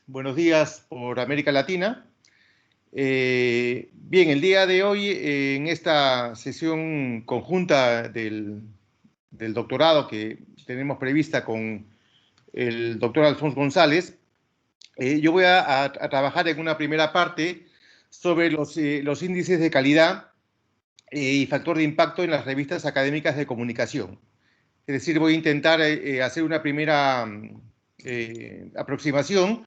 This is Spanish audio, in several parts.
Buenos días por América Latina. Bien, el día de hoy, en esta sesión conjunta del doctorado que tenemos prevista con el doctor Alfonso González, yo voy a trabajar en una primera parte sobre los índices de calidad y factor de impacto en las revistas académicas de comunicación. Es decir, voy a intentar hacer una primera aproximación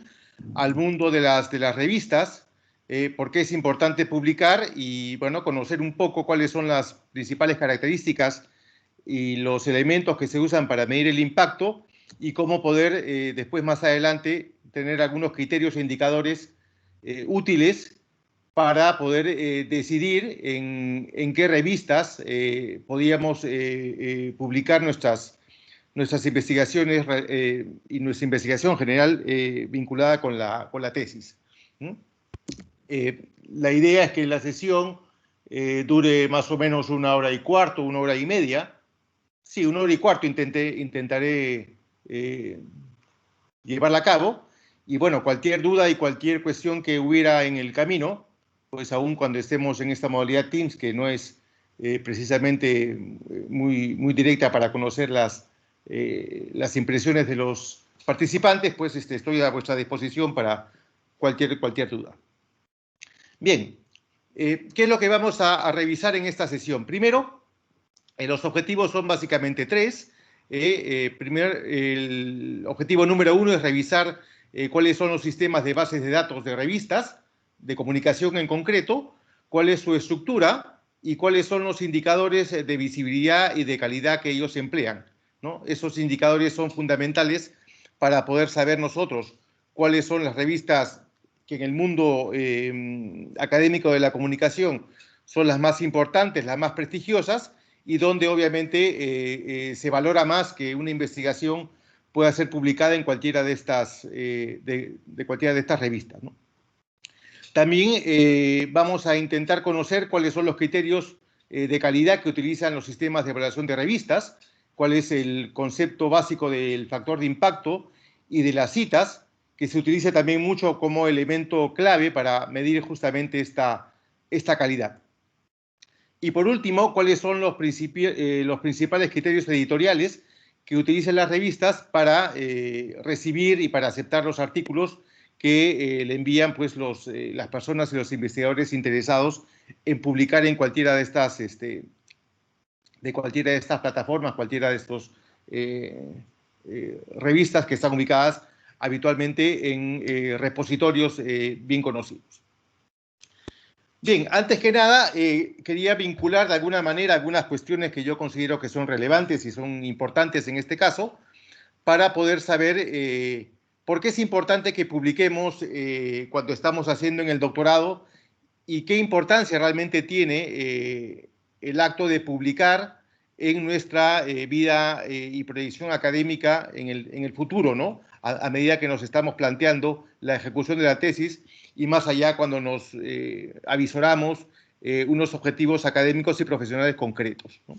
al mundo de las revistas, por qué es importante publicar y, bueno, conocer un poco cuáles son las principales características y los elementos que se usan para medir el impacto y cómo poder después, más adelante, tener algunos criterios e indicadores útiles para poder decidir en qué revistas podíamos publicar nuestras investigaciones y nuestra investigación general vinculada con la tesis. La idea es que la sesión dure más o menos 1 hora y cuarto, 1 hora y media. Sí, 1 hora y cuarto intentaré llevarla a cabo. Y bueno, cualquier duda y cualquier cuestión que hubiera en el camino, pues aún cuando estemos en esta modalidad Teams, que no es precisamente muy directa para conocer las impresiones de los participantes, pues estoy a vuestra disposición para cualquier duda. Bien, ¿qué es lo que vamos a revisar en esta sesión? Primero, los objetivos son básicamente tres. El objetivo número 1 es revisar cuáles son los sistemas de bases de datos de revistas, de comunicación en concreto, cuál es su estructura y cuáles son los indicadores de visibilidad y de calidad que ellos emplean, ¿no? Esos indicadores son fundamentales para poder saber nosotros cuáles son las revistas que en el mundo académico de la comunicación son las más importantes, las más prestigiosas, y donde obviamente se valora más que una investigación pueda ser publicada en cualquiera de estas, cualquiera de estas revistas, ¿no? También vamos a intentar conocer cuáles son los criterios de calidad que utilizan los sistemas de evaluación de revistas, cuál es el concepto básico del factor de impacto y de las citas, que se utiliza también mucho como elemento clave para medir justamente esta calidad. Y por último, cuáles son los principales criterios editoriales que utilizan las revistas para recibir y para aceptar los artículos que le envían pues, las personas y los investigadores interesados en publicar en cualquiera de estas, plataformas, cualquiera de estos revistas que están ubicadas habitualmente en repositorios bien conocidos. Bien, antes que nada, quería vincular de alguna manera algunas cuestiones que yo considero que son relevantes y son importantes en este caso, para poder saber por qué es importante que publiquemos cuando estamos haciendo en el doctorado y qué importancia realmente tiene el acto de publicar en nuestra vida y proyección académica en el futuro, ¿no? A medida que nos estamos planteando la ejecución de la tesis y más allá cuando nos avisoramos unos objetivos académicos y profesionales concretos, ¿no?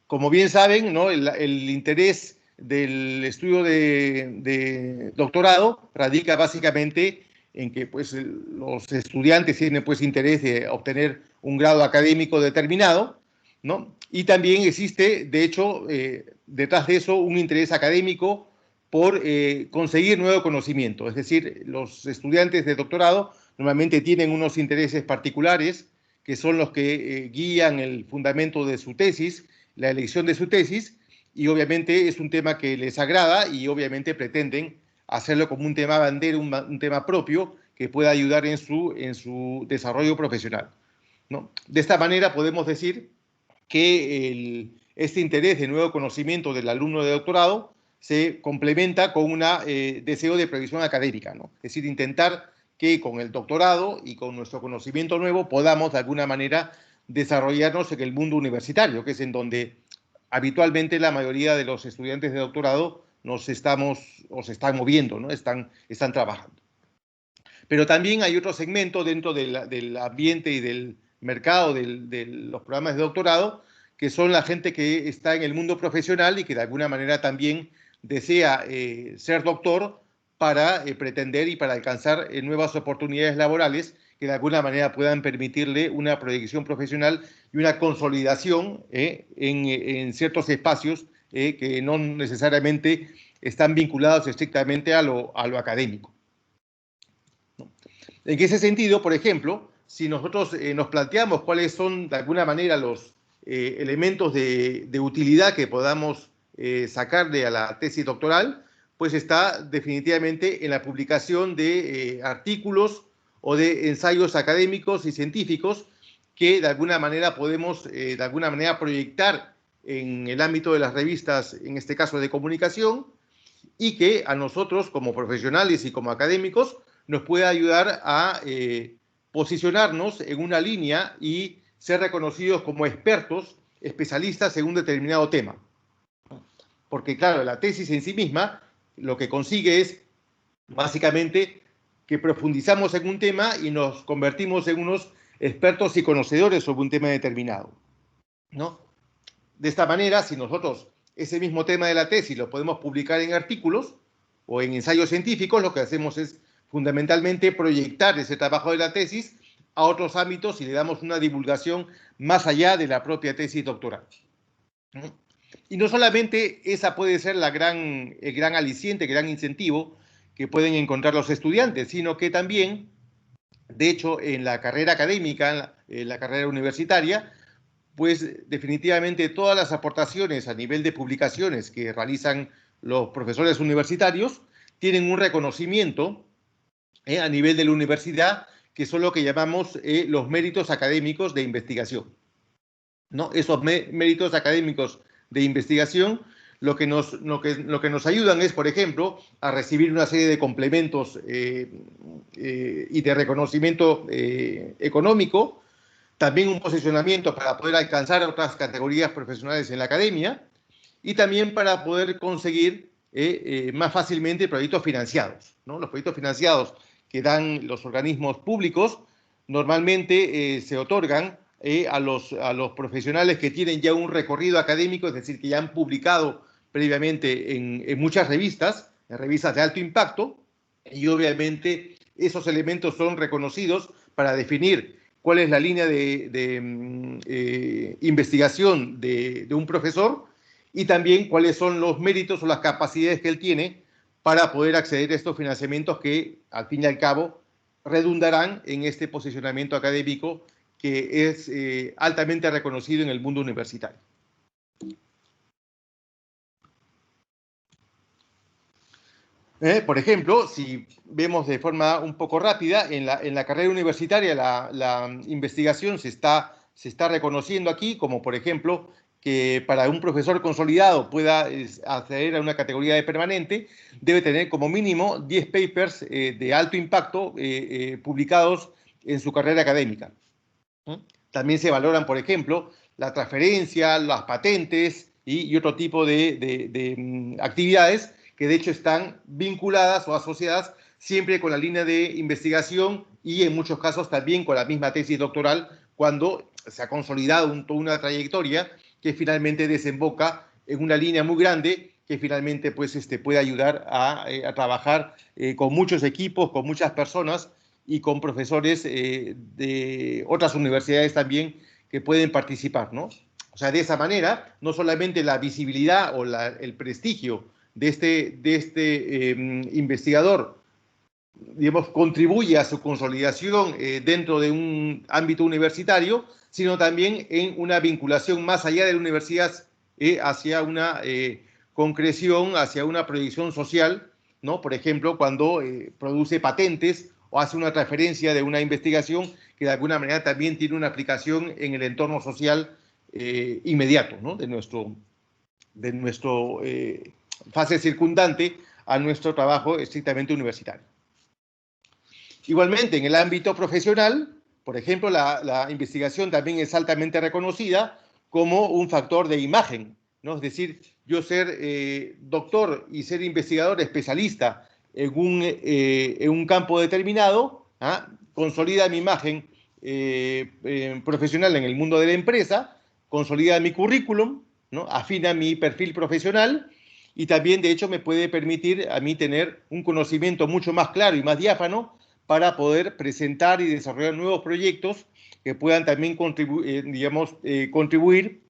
Como bien saben, ¿no? el interés del estudio de doctorado radica básicamente en que pues, los estudiantes tienen pues, interés de obtener un grado académico determinado, ¿no? Y también existe, de hecho, detrás de eso, un interés académico por conseguir nuevo conocimiento. Es decir, los estudiantes de doctorado normalmente tienen unos intereses particulares que son los que guían el fundamento de su tesis, la elección de su tesis, y obviamente es un tema que les agrada y obviamente pretenden hacerlo como un tema bandera, un tema propio que pueda ayudar en su desarrollo profesional, ¿no? De esta manera podemos decir que este interés de nuevo conocimiento del alumno de doctorado se complementa con un deseo de previsión académica, ¿no? Es decir, intentar que con el doctorado y con nuestro conocimiento nuevo podamos de alguna manera desarrollarnos en el mundo universitario, que es en donde habitualmente la mayoría de los estudiantes de doctorado se están moviendo, ¿no? Están trabajando. Pero también hay otro segmento dentro del ambiente y del mercado de los programas de doctorado, que son la gente que está en el mundo profesional y que de alguna manera también desea ser doctor para pretender y para alcanzar nuevas oportunidades laborales que de alguna manera puedan permitirle una proyección profesional y una consolidación en ciertos espacios que no necesariamente están vinculados estrictamente a lo académico. En ese sentido, por ejemplo, si nosotros nos planteamos cuáles son de alguna manera los elementos de utilidad que podamos sacarle a la tesis doctoral, pues está definitivamente en la publicación de artículos o de ensayos académicos y científicos que de alguna manera podemos de alguna manera proyectar en el ámbito de las revistas, en este caso de comunicación, y que a nosotros como profesionales y como académicos nos puede ayudar a posicionarnos en una línea y ser reconocidos como expertos, especialistas en un determinado tema. Porque claro, la tesis en sí misma lo que consigue es básicamente que profundizamos en un tema y nos convertimos en unos expertos y conocedores sobre un tema determinado, ¿no? De esta manera, si nosotros ese mismo tema de la tesis lo podemos publicar en artículos o en ensayos científicos, lo que hacemos es fundamentalmente proyectar ese trabajo de la tesis a otros ámbitos y le damos una divulgación más allá de la propia tesis doctoral. Y no solamente esa puede ser el gran aliciente, el gran incentivo que pueden encontrar los estudiantes, sino que también, de hecho, en la carrera académica, en la carrera universitaria, pues definitivamente todas las aportaciones a nivel de publicaciones que realizan los profesores universitarios tienen un reconocimiento a nivel de la universidad, que son lo que llamamos los méritos académicos de investigación, ¿no? Esos méritos académicos de investigación lo que nos ayudan es, por ejemplo, a recibir una serie de complementos y de reconocimiento económico, también un posicionamiento para poder alcanzar otras categorías profesionales en la academia y también para poder conseguir más fácilmente proyectos financiados, ¿no? Los proyectos financiados que dan los organismos públicos normalmente se otorgan a los profesionales que tienen ya un recorrido académico, es decir, que ya han publicado previamente en muchas revistas, en revistas de alto impacto, y obviamente esos elementos son reconocidos para definir cuál es la línea de investigación de un profesor y también cuáles son los méritos o las capacidades que él tiene para poder acceder a estos financiamientos que, al fin y al cabo, redundarán en este posicionamiento académico que es altamente reconocido en el mundo universitario. Por ejemplo, si vemos de forma un poco rápida, en la carrera universitaria la investigación se está reconociendo aquí, como por ejemplo, que para un profesor consolidado pueda acceder a una categoría de permanente, debe tener como mínimo 10 papers de alto impacto publicados en su carrera académica. También se valoran, por ejemplo, la transferencia, las patentes y otro tipo de actividades que de hecho están vinculadas o asociadas siempre con la línea de investigación y en muchos casos también con la misma tesis doctoral cuando se ha consolidado toda una trayectoria que finalmente desemboca en una línea muy grande que finalmente pues, puede ayudar a trabajar con muchos equipos, con muchas personas y con profesores de otras universidades también que pueden participar, ¿no? O sea, de esa manera, no solamente la visibilidad o el prestigio de este investigador, digamos, contribuye a su consolidación dentro de un ámbito universitario, sino también en una vinculación más allá de la universidad hacia una concreción, hacia una proyección social, ¿no? Por ejemplo, cuando produce patentes o hace una transferencia de una investigación que de alguna manera también tiene una aplicación en el entorno social inmediato, ¿no? de nuestro fase circundante a nuestro trabajo estrictamente universitario. Igualmente, en el ámbito profesional, por ejemplo, la investigación también es altamente reconocida como un factor de imagen, ¿no? Es decir, yo ser doctor y ser investigador especialista en un campo determinado, consolida mi imagen profesional en el mundo de la empresa, consolida mi currículum, ¿no? Afina mi perfil profesional y también, de hecho, me puede permitir a mí tener un conocimiento mucho más claro y más diáfano para poder presentar y desarrollar nuevos proyectos que puedan también contribuir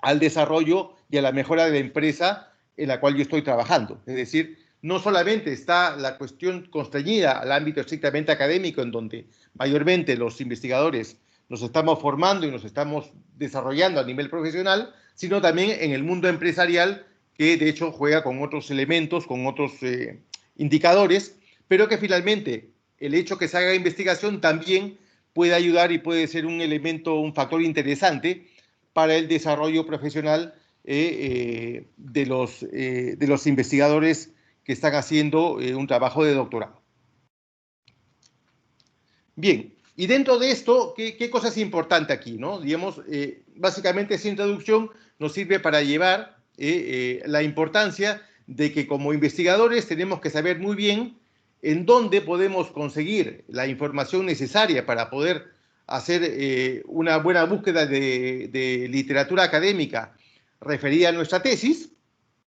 al desarrollo y a la mejora de la empresa en la cual yo estoy trabajando. Es decir, no solamente está la cuestión constreñida al ámbito estrictamente académico, en donde mayormente los investigadores nos estamos formando y nos estamos desarrollando a nivel profesional, sino también en el mundo empresarial, que de hecho juega con otros elementos, con otros indicadores, pero que finalmente el hecho que se haga investigación también puede ayudar y puede ser un elemento, un factor interesante para el desarrollo profesional de los investigadores que están haciendo un trabajo de doctorado. Bien, y dentro de esto, ¿qué cosa es importante aquí, ¿no? Digamos, básicamente esa introducción nos sirve para llevar la importancia de que como investigadores tenemos que saber muy bien en dónde podemos conseguir la información necesaria para poder hacer una buena búsqueda de literatura académica referida a nuestra tesis,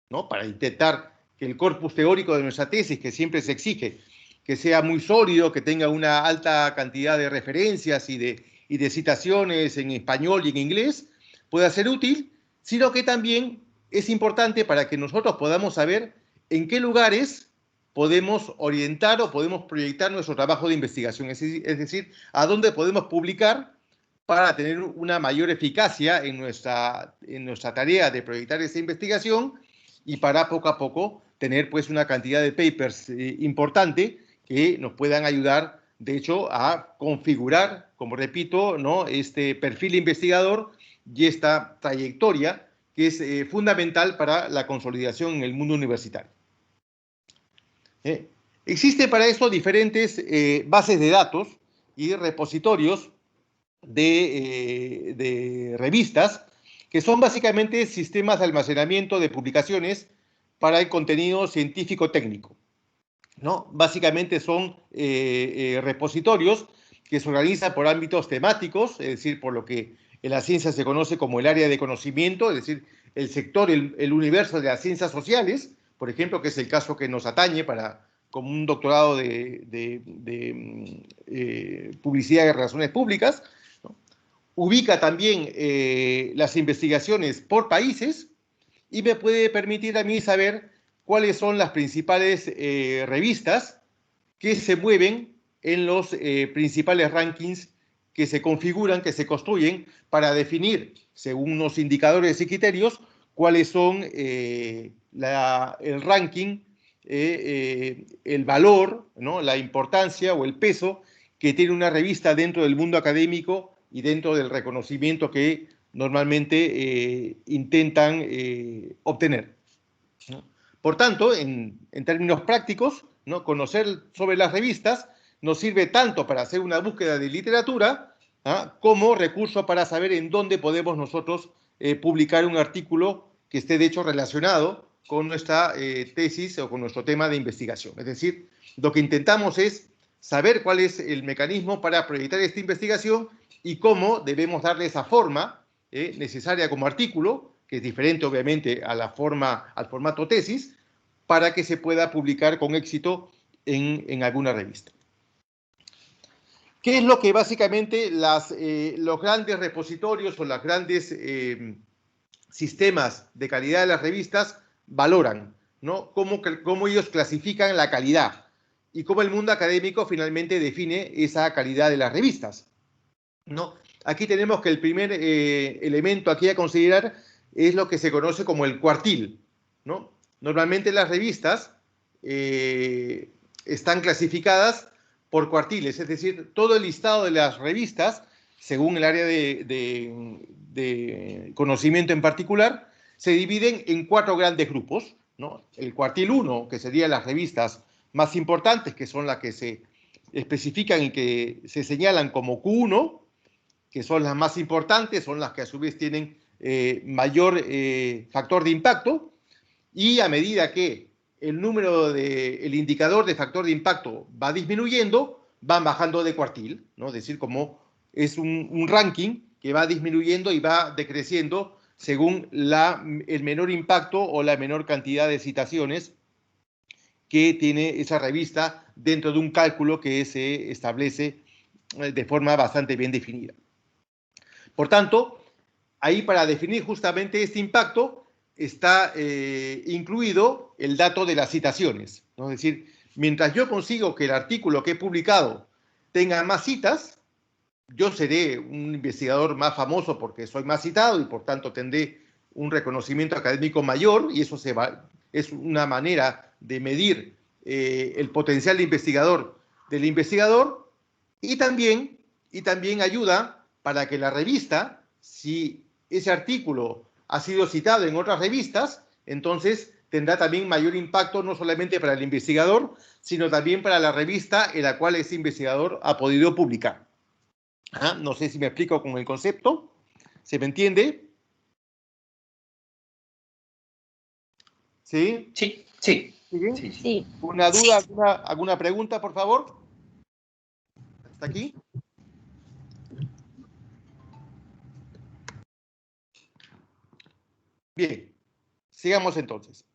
¿no? Para intentar que el corpus teórico de nuestra tesis, que siempre se exige, que sea muy sólido, que tenga una alta cantidad de referencias y de citaciones en español y en inglés, pueda ser útil, sino que también es importante para que nosotros podamos saber en qué lugares podemos orientar o podemos proyectar nuestro trabajo de investigación, es decir, a dónde podemos publicar para tener una mayor eficacia en nuestra tarea de proyectar esa investigación y para poco a poco tener pues una cantidad de papers importante que nos puedan ayudar, de hecho, a configurar, como repito, ¿no?, este perfil investigador y esta trayectoria que es fundamental para la consolidación en el mundo universitario. Existen para eso diferentes bases de datos y repositorios de revistas, que son básicamente sistemas de almacenamiento de publicaciones para el contenido científico-técnico, ¿no? Básicamente son repositorios que se organizan por ámbitos temáticos, es decir, por lo que en la ciencia se conoce como el área de conocimiento, es decir, el sector, el universo de las ciencias sociales, por ejemplo, que es el caso que nos atañe como un doctorado de publicidad y relaciones públicas, ¿no? Ubica también las investigaciones por países y me puede permitir a mí saber cuáles son las principales revistas que se mueven en los principales rankings que se configuran, que se construyen para definir, según unos indicadores y criterios, cuáles son el ranking, el valor, ¿no?, la importancia o el peso que tiene una revista dentro del mundo académico y dentro del reconocimiento que normalmente intentan obtener, ¿no? Por tanto, en términos prácticos, ¿no?, conocer sobre las revistas nos sirve tanto para hacer una búsqueda de literatura, como recurso para saber en dónde podemos nosotros publicar un artículo que esté de hecho relacionado con nuestra tesis o con nuestro tema de investigación. Es decir, lo que intentamos es saber cuál es el mecanismo para proyectar esta investigación y cómo debemos darle esa forma necesaria como artículo, que es diferente obviamente a al formato tesis, para que se pueda publicar con éxito en alguna revista. ¿Qué es lo que básicamente los grandes repositorios o los grandes sistemas de calidad de las revistas valoran, ¿no? Cómo ellos clasifican la calidad y cómo el mundo académico finalmente define esa calidad de las revistas, ¿no? Aquí tenemos que el primer elemento aquí a considerar es lo que se conoce como el cuartil, ¿no? Normalmente las revistas están clasificadas por cuartiles, es decir, todo el listado de las revistas, según el área de conocimiento en particular, se dividen en 4 grandes grupos, ¿no? El cuartil 1, que serían las revistas más importantes, que son las que se especifican y que se señalan como Q1, que son las más importantes, son las que a su vez tienen mayor factor de impacto, y a medida que el indicador de factor de impacto va disminuyendo, van bajando de cuartil, ¿no? Es decir, como es un ranking que va disminuyendo y va decreciendo según el menor impacto o la menor cantidad de citaciones que tiene esa revista dentro de un cálculo que se establece de forma bastante bien definida. Por tanto, ahí para definir justamente este impacto está incluido el dato de las citaciones, ¿no? Es decir, mientras yo consigo que el artículo que he publicado tenga más citas, yo seré un investigador más famoso porque soy más citado y por tanto tendré un reconocimiento académico mayor, y eso es una manera de medir el potencial del investigador, y también ayuda para que la revista, si ese artículo ha sido citado en otras revistas, entonces tendrá también mayor impacto no solamente para el investigador, sino también para la revista en la cual ese investigador ha podido publicar. No sé si me explico con el concepto. ¿Se me entiende? ¿Sí? Sí. ¿Sí? ¿Una duda, alguna pregunta, por favor? ¿Hasta aquí? Bien, sigamos entonces.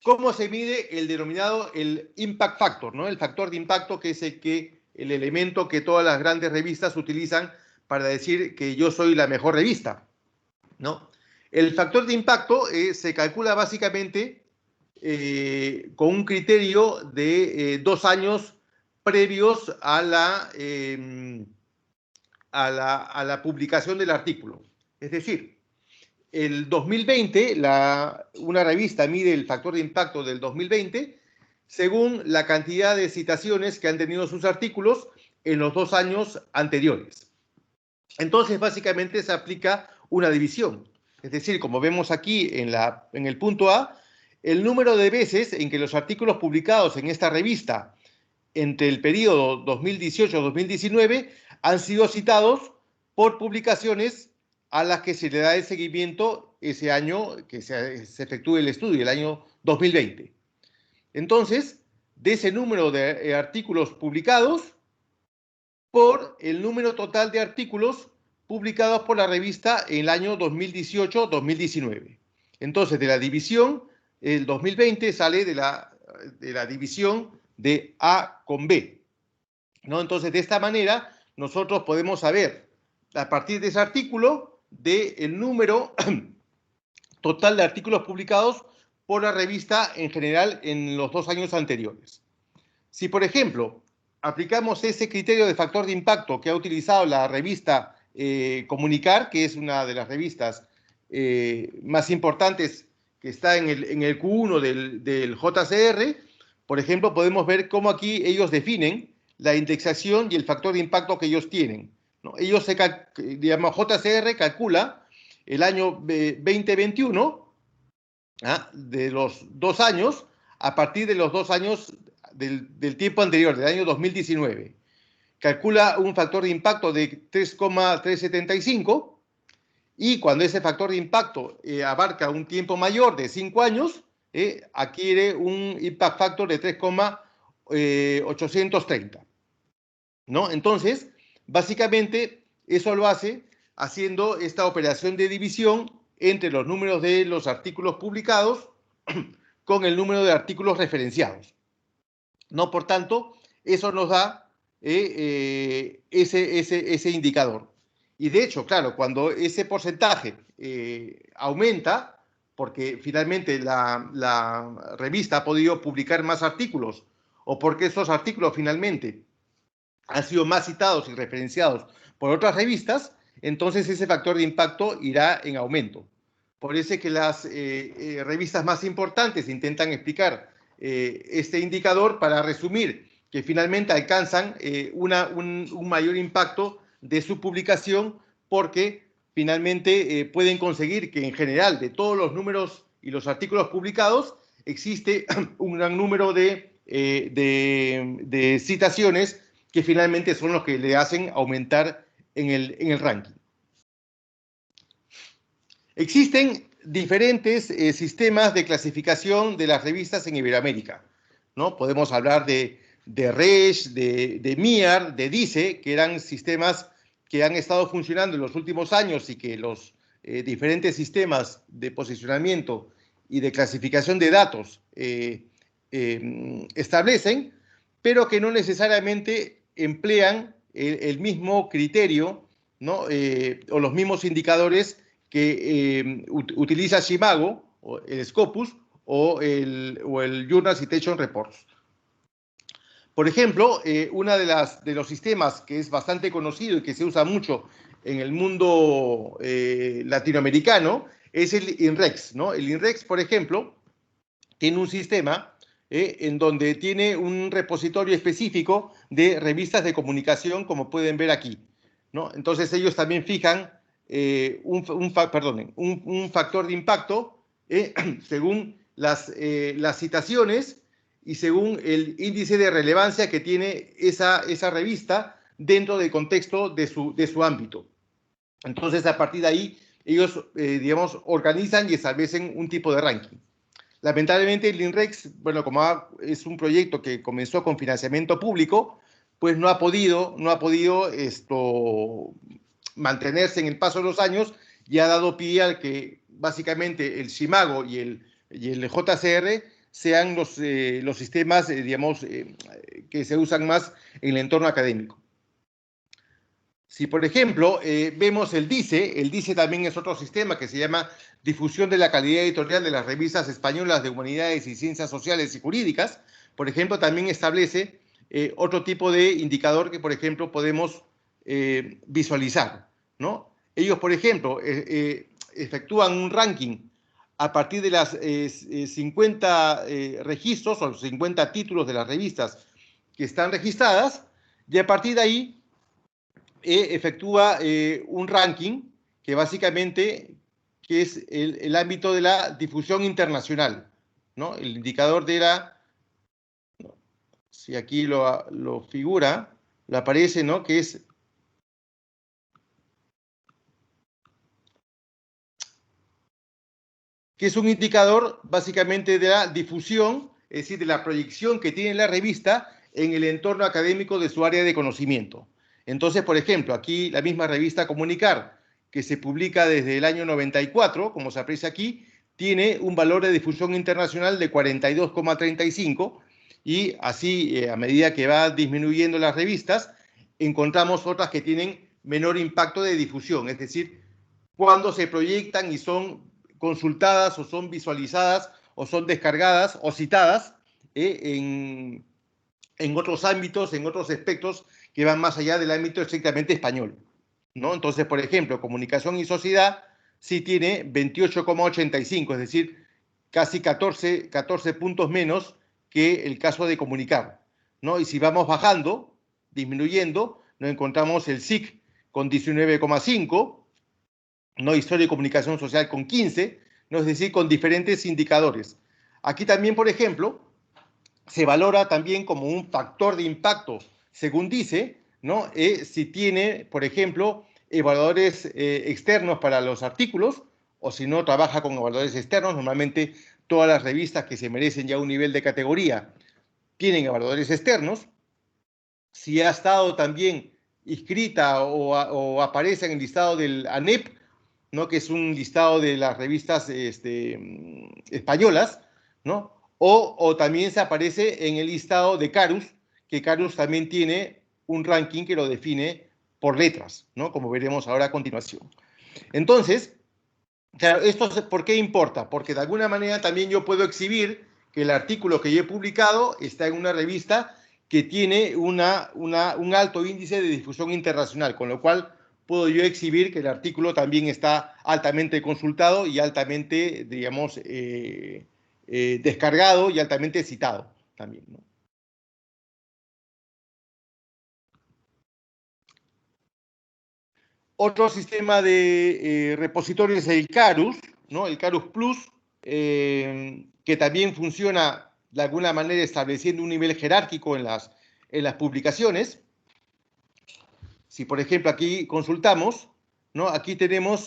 ¿Cómo se mide el denominado el impact factor, ¿no? El factor de impacto, que es el elemento que todas las grandes revistas utilizan para decir que yo soy la mejor revista, ¿no? El factor de impacto se calcula básicamente con un criterio de 2 años previos a la publicación del artículo. Es decir, el 2020, una revista mide el factor de impacto del 2020 según la cantidad de citaciones que han tenido sus artículos en los 2 años anteriores. Entonces, básicamente se aplica una división. Es decir, como vemos aquí en el punto A, el número de veces en que los artículos publicados en esta revista entre el periodo 2018-2019 han sido citados por publicaciones a las que se le da el seguimiento ese año que se efectúe el estudio, el año 2020. Entonces, de ese número de artículos publicados por el número total de artículos publicados por la revista en el año 2018-2019. Entonces, de la división, el 2020 sale de la división de A con B, ¿no? Entonces, de esta manera, nosotros podemos saber, a partir de ese artículo, del número total de artículos publicados por la revista en general en los 2 años anteriores. Si, por ejemplo, aplicamos ese criterio de factor de impacto que ha utilizado la revista Comunicar, que es una de las revistas más importantes que está en el Q1 del JCR, por ejemplo, podemos ver cómo aquí ellos definen la indexación y el factor de impacto que ellos tienen, ¿no? JCR calcula el año 2021 de los 2 años a partir de los 2 años del tiempo anterior, del año 2019. Calcula un factor de impacto de 3,375 y cuando ese factor de impacto abarca un tiempo mayor de 5 años, adquiere un impact factor de 3,830, ¿no? Entonces, básicamente, eso lo hace haciendo esta operación de división entre los números de los artículos publicados con el número de artículos referenciados, ¿no? Por tanto, eso nos da ese indicador. Y de hecho, claro, cuando ese porcentaje aumenta, porque finalmente la revista ha podido publicar más artículos, o porque esos artículos finalmente han sido más citados y referenciados por otras revistas, entonces ese factor de impacto irá en aumento. Por eso es que las revistas más importantes intentan explicar este indicador para resumir que finalmente alcanzan un mayor impacto de su publicación porque finalmente pueden conseguir que en general de todos los números y los artículos publicados existe un gran número de citaciones que finalmente son los que le hacen aumentar en el ranking. Existen diferentes sistemas de clasificación de las revistas en Iberoamérica, ¿no? Podemos hablar de RES, de MIAR, de DICE, que eran sistemas que han estado funcionando en los últimos años y que los diferentes sistemas de posicionamiento y de clasificación de datos establecen, pero que no necesariamente emplean el mismo criterio, ¿no? O los mismos indicadores que utiliza Shimago, o el Scopus, o el Journal Citation Reports. Por ejemplo, uno de los sistemas que es bastante conocido y que se usa mucho en el mundo latinoamericano es el INREX, ¿no? El INREX, por ejemplo, tiene un sistema en donde tiene un repositorio específico de revistas de comunicación, como pueden ver aquí, ¿no? Entonces ellos también fijan un factor de impacto según las citaciones y según el índice de relevancia que tiene esa revista dentro del contexto de su ámbito. Entonces, a partir de ahí, ellos, digamos, organizan y establecen un tipo de ranking. Lamentablemente, el INREX, bueno, como es un proyecto que comenzó con financiamiento público, pues no ha podido mantenerse en el paso de los años y ha dado pie al que básicamente el Shimago y el JCR sean los sistemas, digamos, que se usan más en el entorno académico. Si, por ejemplo, vemos el DICE también es otro sistema que se llama Difusión de la Calidad Editorial de las Revistas Españolas de Humanidades y Ciencias Sociales y Jurídicas. Por ejemplo, también establece otro tipo de indicador que, por ejemplo, podemos visualizar, ¿no? Ellos, por ejemplo, efectúan un ranking a partir de las 50 registros o 50 títulos de las revistas que están registradas, y a partir de ahí efectúa un ranking que básicamente que es el ámbito de la difusión internacional, ¿no? El indicador de la, si aquí lo figura, lo aparece, ¿no? Que es un indicador básicamente de la difusión, es decir, de la proyección que tiene la revista en el entorno académico de su área de conocimiento. Entonces, por ejemplo, aquí la misma revista Comunicar, que se publica desde el año 94, como se aprecia aquí, tiene un valor de difusión internacional de 42,35 y así, a medida que va disminuyendo las revistas, encontramos otras que tienen menor impacto de difusión, es decir, cuando se proyectan y son consultadas o son visualizadas o son descargadas o citadas en otros ámbitos, en otros aspectos que van más allá del ámbito estrictamente español, ¿no? Entonces, por ejemplo, Comunicación y Sociedad sí tiene 28,85, es decir, casi 14 puntos menos que el caso de Comunicar, ¿no? Y si vamos bajando, disminuyendo, nos encontramos el SIC con 19,5, ¿no? Historia y Comunicación Social con 15, ¿no? Es decir, con diferentes indicadores. Aquí también, por ejemplo, se valora también como un factor de impacto, según dice, ¿no? Si tiene, por ejemplo, evaluadores externos para los artículos, o si no trabaja con evaluadores externos. Normalmente todas las revistas que se merecen ya un nivel de categoría tienen evaluadores externos. Si ha estado también inscrita o aparece en el listado del ANEP, ¿no? Que es un listado de las revistas españolas, ¿no? O también se aparece en el listado de Carus, que Carus también tiene un ranking que lo define por letras, ¿no? Como veremos ahora a continuación. Entonces, claro, ¿esto por qué importa? Porque de alguna manera también yo puedo exhibir que el artículo que yo he publicado está en una revista que tiene un alto índice de difusión internacional, con lo cual puedo yo exhibir que el artículo también está altamente consultado y altamente, digamos, descargado y altamente citado también, ¿no? Otro sistema de repositorios es el Carus, ¿no? El Carus Plus, que también funciona de alguna manera estableciendo un nivel jerárquico en las publicaciones. Si, por ejemplo, aquí consultamos, ¿no? Aquí tenemos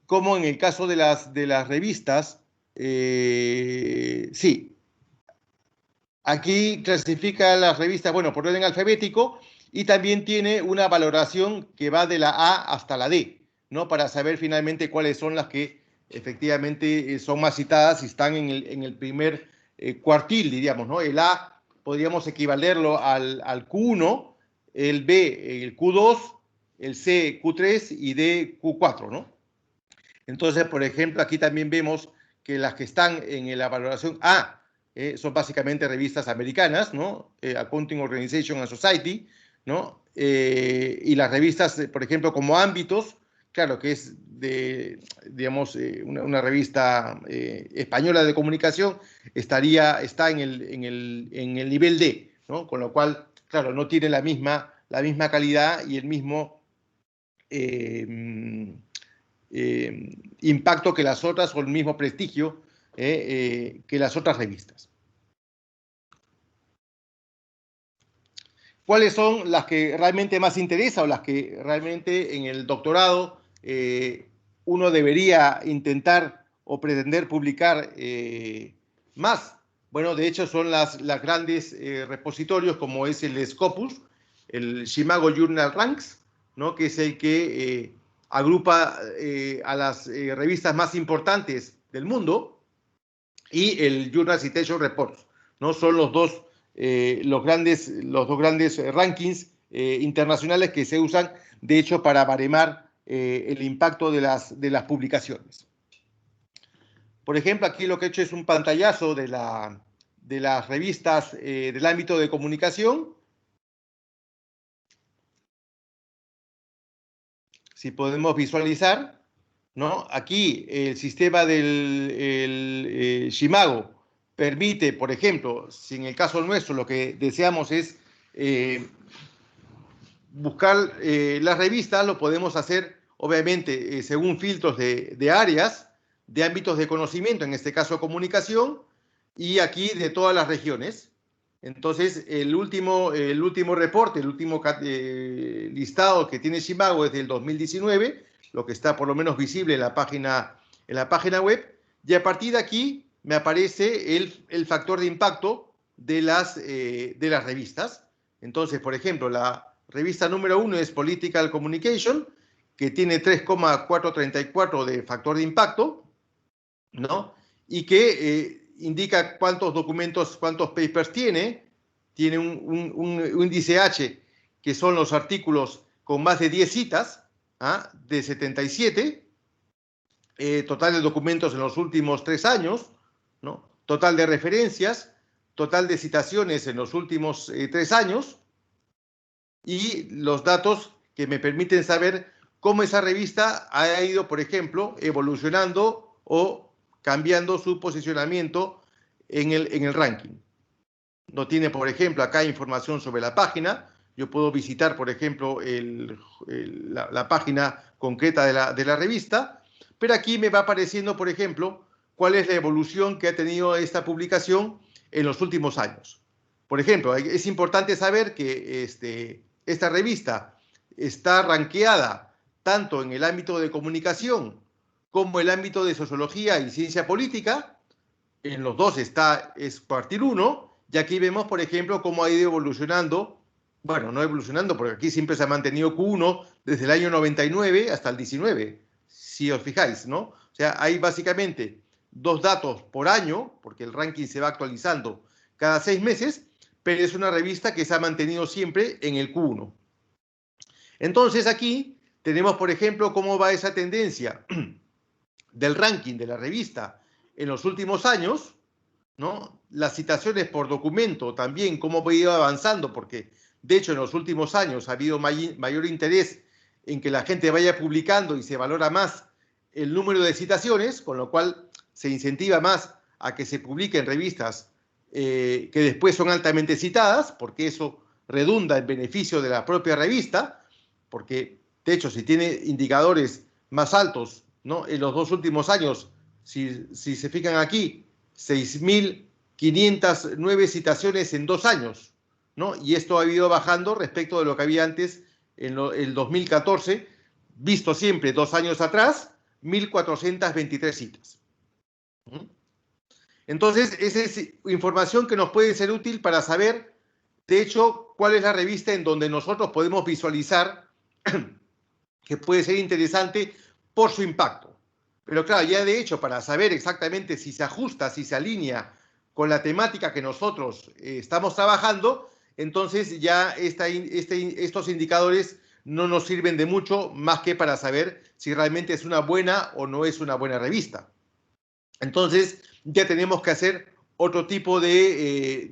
como en el caso de las revistas, sí, aquí clasifica las revistas, bueno, por orden alfabético y también tiene una valoración que va de la A hasta la D, ¿no? Para saber finalmente cuáles son las que efectivamente son más citadas y están en el primer cuartil, diríamos, ¿no? El A podríamos equivalerlo al Q1, el B, el Q2, el C, Q3 y D, Q4, ¿no? Entonces, por ejemplo, aquí también vemos que las que están en la valoración A son básicamente revistas americanas, ¿no? Accounting Organization and Society, ¿no? Y las revistas, por ejemplo, como Ámbitos, claro que es de, digamos, una revista española de comunicación, está en el nivel D, ¿no? Con lo cual, claro, no tiene la misma calidad y el mismo impacto que las otras o el mismo prestigio que las otras revistas. ¿Cuáles son las que realmente más interesan o las que realmente en el doctorado uno debería intentar o pretender publicar más? Bueno, de hecho son las grandes repositorios como es el Scopus, el Shimago Journal Ranks, ¿no? Que es el que agrupa a las revistas más importantes del mundo, y el Journal Citation Reports, ¿no? Son los dos grandes rankings internacionales que se usan, de hecho, para baremar el impacto de las publicaciones. Por ejemplo, aquí lo que he hecho es un pantallazo de las revistas del ámbito de comunicación. Si podemos visualizar, ¿no? Aquí el sistema del Shimago permite, por ejemplo, si en el caso nuestro lo que deseamos es buscar las revistas, lo podemos hacer obviamente según filtros de áreas, de ámbitos de conocimiento, en este caso comunicación, y aquí de todas las regiones. Entonces, el último reporte, el último listado que tiene Shimago es del 2019, lo que está por lo menos visible en la página web, y a partir de aquí me aparece el factor de impacto de las revistas. Entonces, por ejemplo, la revista número 1 es Political Communication, que tiene 3,434 de factor de impacto, ¿no? Y que indica cuántos documentos, cuántos papers tiene un índice H, que son los artículos con más de 10 citas, de 77, total de documentos en los últimos 3 años, ¿no? Total de referencias, total de citaciones en los últimos 3 años, y los datos que me permiten saber cómo esa revista ha ido, por ejemplo, evolucionando o cambiando su posicionamiento en el ranking. No tiene, por ejemplo, acá información sobre la página. Yo puedo visitar, por ejemplo, la página concreta de la revista, pero aquí me va apareciendo, por ejemplo, cuál es la evolución que ha tenido esta publicación en los últimos años. Por ejemplo, es importante saber que esta revista está rankeada tanto en el ámbito de comunicación como el ámbito de sociología y ciencia política. En los dos es cuartil 1, y aquí vemos, por ejemplo, cómo ha ido evolucionando. Bueno, no evolucionando, porque aquí siempre se ha mantenido Q1 desde el año 99 hasta el 19, si os fijáis, ¿no? O sea, hay básicamente 2 datos por año, porque el ranking se va actualizando cada 6 meses, pero es una revista que se ha mantenido siempre en el Q1. Entonces aquí tenemos, por ejemplo, cómo va esa tendencia del ranking de la revista en los últimos años, ¿no? Las citaciones por documento también, cómo ha ido avanzando, porque de hecho en los últimos años ha habido mayor interés en que la gente vaya publicando y se valora más el número de citaciones, con lo cual se incentiva más a que se publiquen revistas que después son altamente citadas, porque eso redunda en beneficio de la propia revista, porque de hecho si tiene indicadores más altos, ¿no? En los 2 últimos años, si se fijan aquí, 6.509 citaciones en 2 años, ¿no? Y esto ha ido bajando respecto de lo que había antes en el 2014, visto siempre 2 años atrás, 1.423 citas. Entonces, esa es información que nos puede ser útil para saber, de hecho, cuál es la revista en donde nosotros podemos visualizar que puede ser interesante por su impacto. Pero claro, ya de hecho, para saber exactamente si se ajusta, si se alinea con la temática que nosotros estamos trabajando, entonces ya estos indicadores no nos sirven de mucho más que para saber si realmente es una buena o no es una buena revista. Entonces ya tenemos que hacer otro tipo de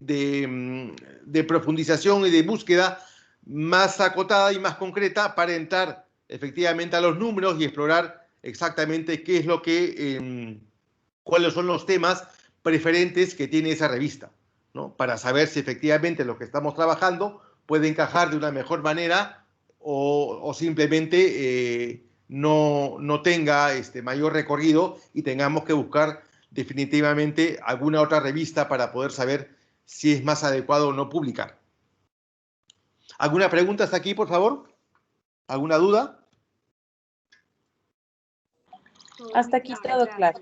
profundización y de búsqueda más acotada y más concreta para entrar efectivamente a los números y explorar exactamente qué es lo que, cuáles son los temas preferentes que tiene esa revista, ¿no? Para saber si efectivamente lo que estamos trabajando puede encajar de una mejor manera o simplemente no tenga mayor recorrido y tengamos que buscar definitivamente alguna otra revista para poder saber si es más adecuado o no publicar. ¿Alguna pregunta hasta aquí, por favor? ¿Alguna duda? Hasta aquí todo claro.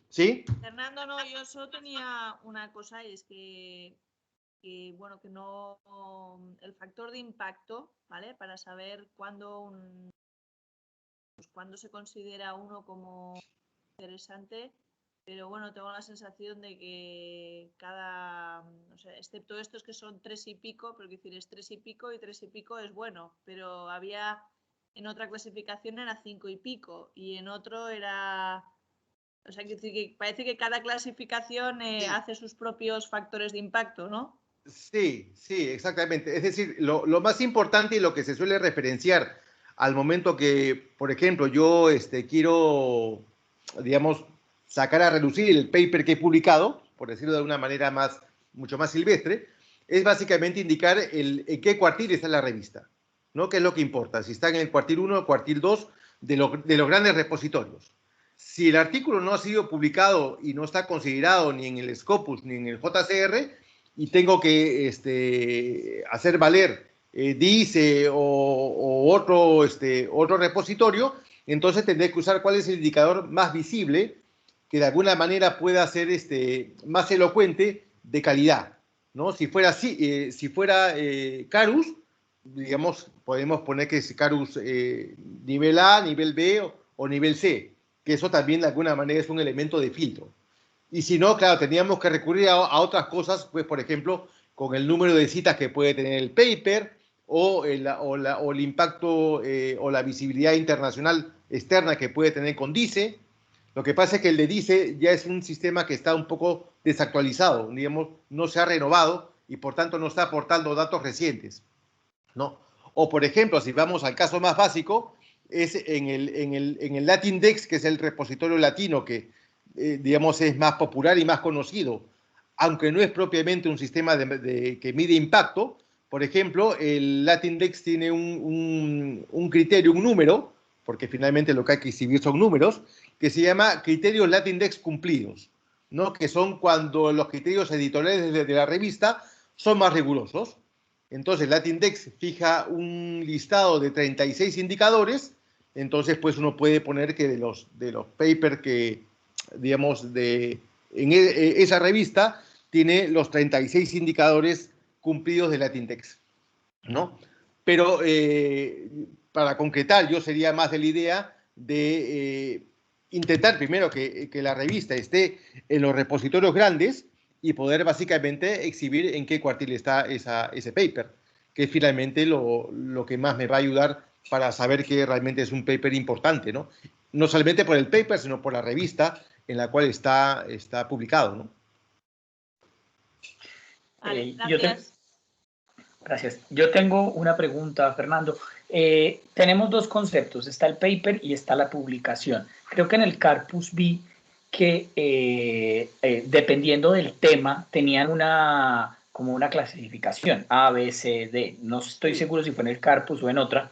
¿Sí? Fernando, no, yo solo tenía una cosa y es que bueno, que no, el factor de impacto, ¿vale? Para saber cuándo se considera uno como interesante, pero bueno, tengo la sensación de que o sea, excepto estos que son 3 y pico, pero decir, es 3 y pico y 3 y pico es bueno, pero había en otra clasificación era 5 y pico y en otro era... O sea, que parece que cada clasificación hace sus propios factores de impacto, ¿no? Sí, sí, exactamente. Es decir, lo más importante y lo que se suele referenciar al momento que, por ejemplo, yo quiero, digamos, sacar a relucir el paper que he publicado, por decirlo de una manera mucho más silvestre, es básicamente indicar en qué cuartil está la revista, ¿no? ¿Qué es lo que importa? Si está en el cuartil 1 o cuartil 2 de los grandes repositorios. Si el artículo no ha sido publicado y no está considerado ni en el Scopus ni en el JCR, y tengo que hacer valer DICE o otro repositorio, entonces tendré que usar cuál es el indicador más visible que de alguna manera pueda ser más elocuente de calidad, ¿no? Si fuera así, si fuera Carus, digamos, podemos poner que es Carus nivel A, nivel B o nivel C, que eso también de alguna manera es un elemento de filtro. Y si no, claro, teníamos que recurrir a otras cosas, pues por ejemplo, con el número de citas que puede tener el paper o el impacto o la visibilidad internacional externa que puede tener con DICE. Lo que pasa es que el de DICE ya es un sistema que está un poco desactualizado, digamos, no se ha renovado y por tanto no está aportando datos recientes, ¿no? O por ejemplo, si vamos al caso más básico, es en el Latindex, que es el repositorio latino que digamos, es más popular y más conocido, aunque no es propiamente un sistema que mide impacto. Por ejemplo, el Latindex tiene un criterio, un número, porque finalmente lo que hay que exhibir son números, que se llama criterios Latindex cumplidos, ¿no? Que son cuando los criterios editoriales de la revista son más rigurosos. Entonces, Latindex fija un listado de 36 indicadores, entonces pues uno puede poner que de los papers que, digamos, esa revista tiene los 36 indicadores cumplidos de Latindex, ¿no? Pero para concretar, yo sería más de la idea de intentar primero que la revista esté en los repositorios grandes y poder básicamente exhibir en qué cuartil está ese paper, que es finalmente lo que más me va a ayudar para saber que realmente es un paper importante, ¿no? No solamente por el paper, sino por la revista en la cual está publicado, ¿no? Vale, gracias. Gracias. Yo tengo una pregunta, Fernando. Tenemos dos conceptos, está el paper y está la publicación. Creo que en el Carpus vi que dependiendo del tema tenían como una clasificación, A, B, C, D. No estoy seguro si fue en el Carpus o en otra,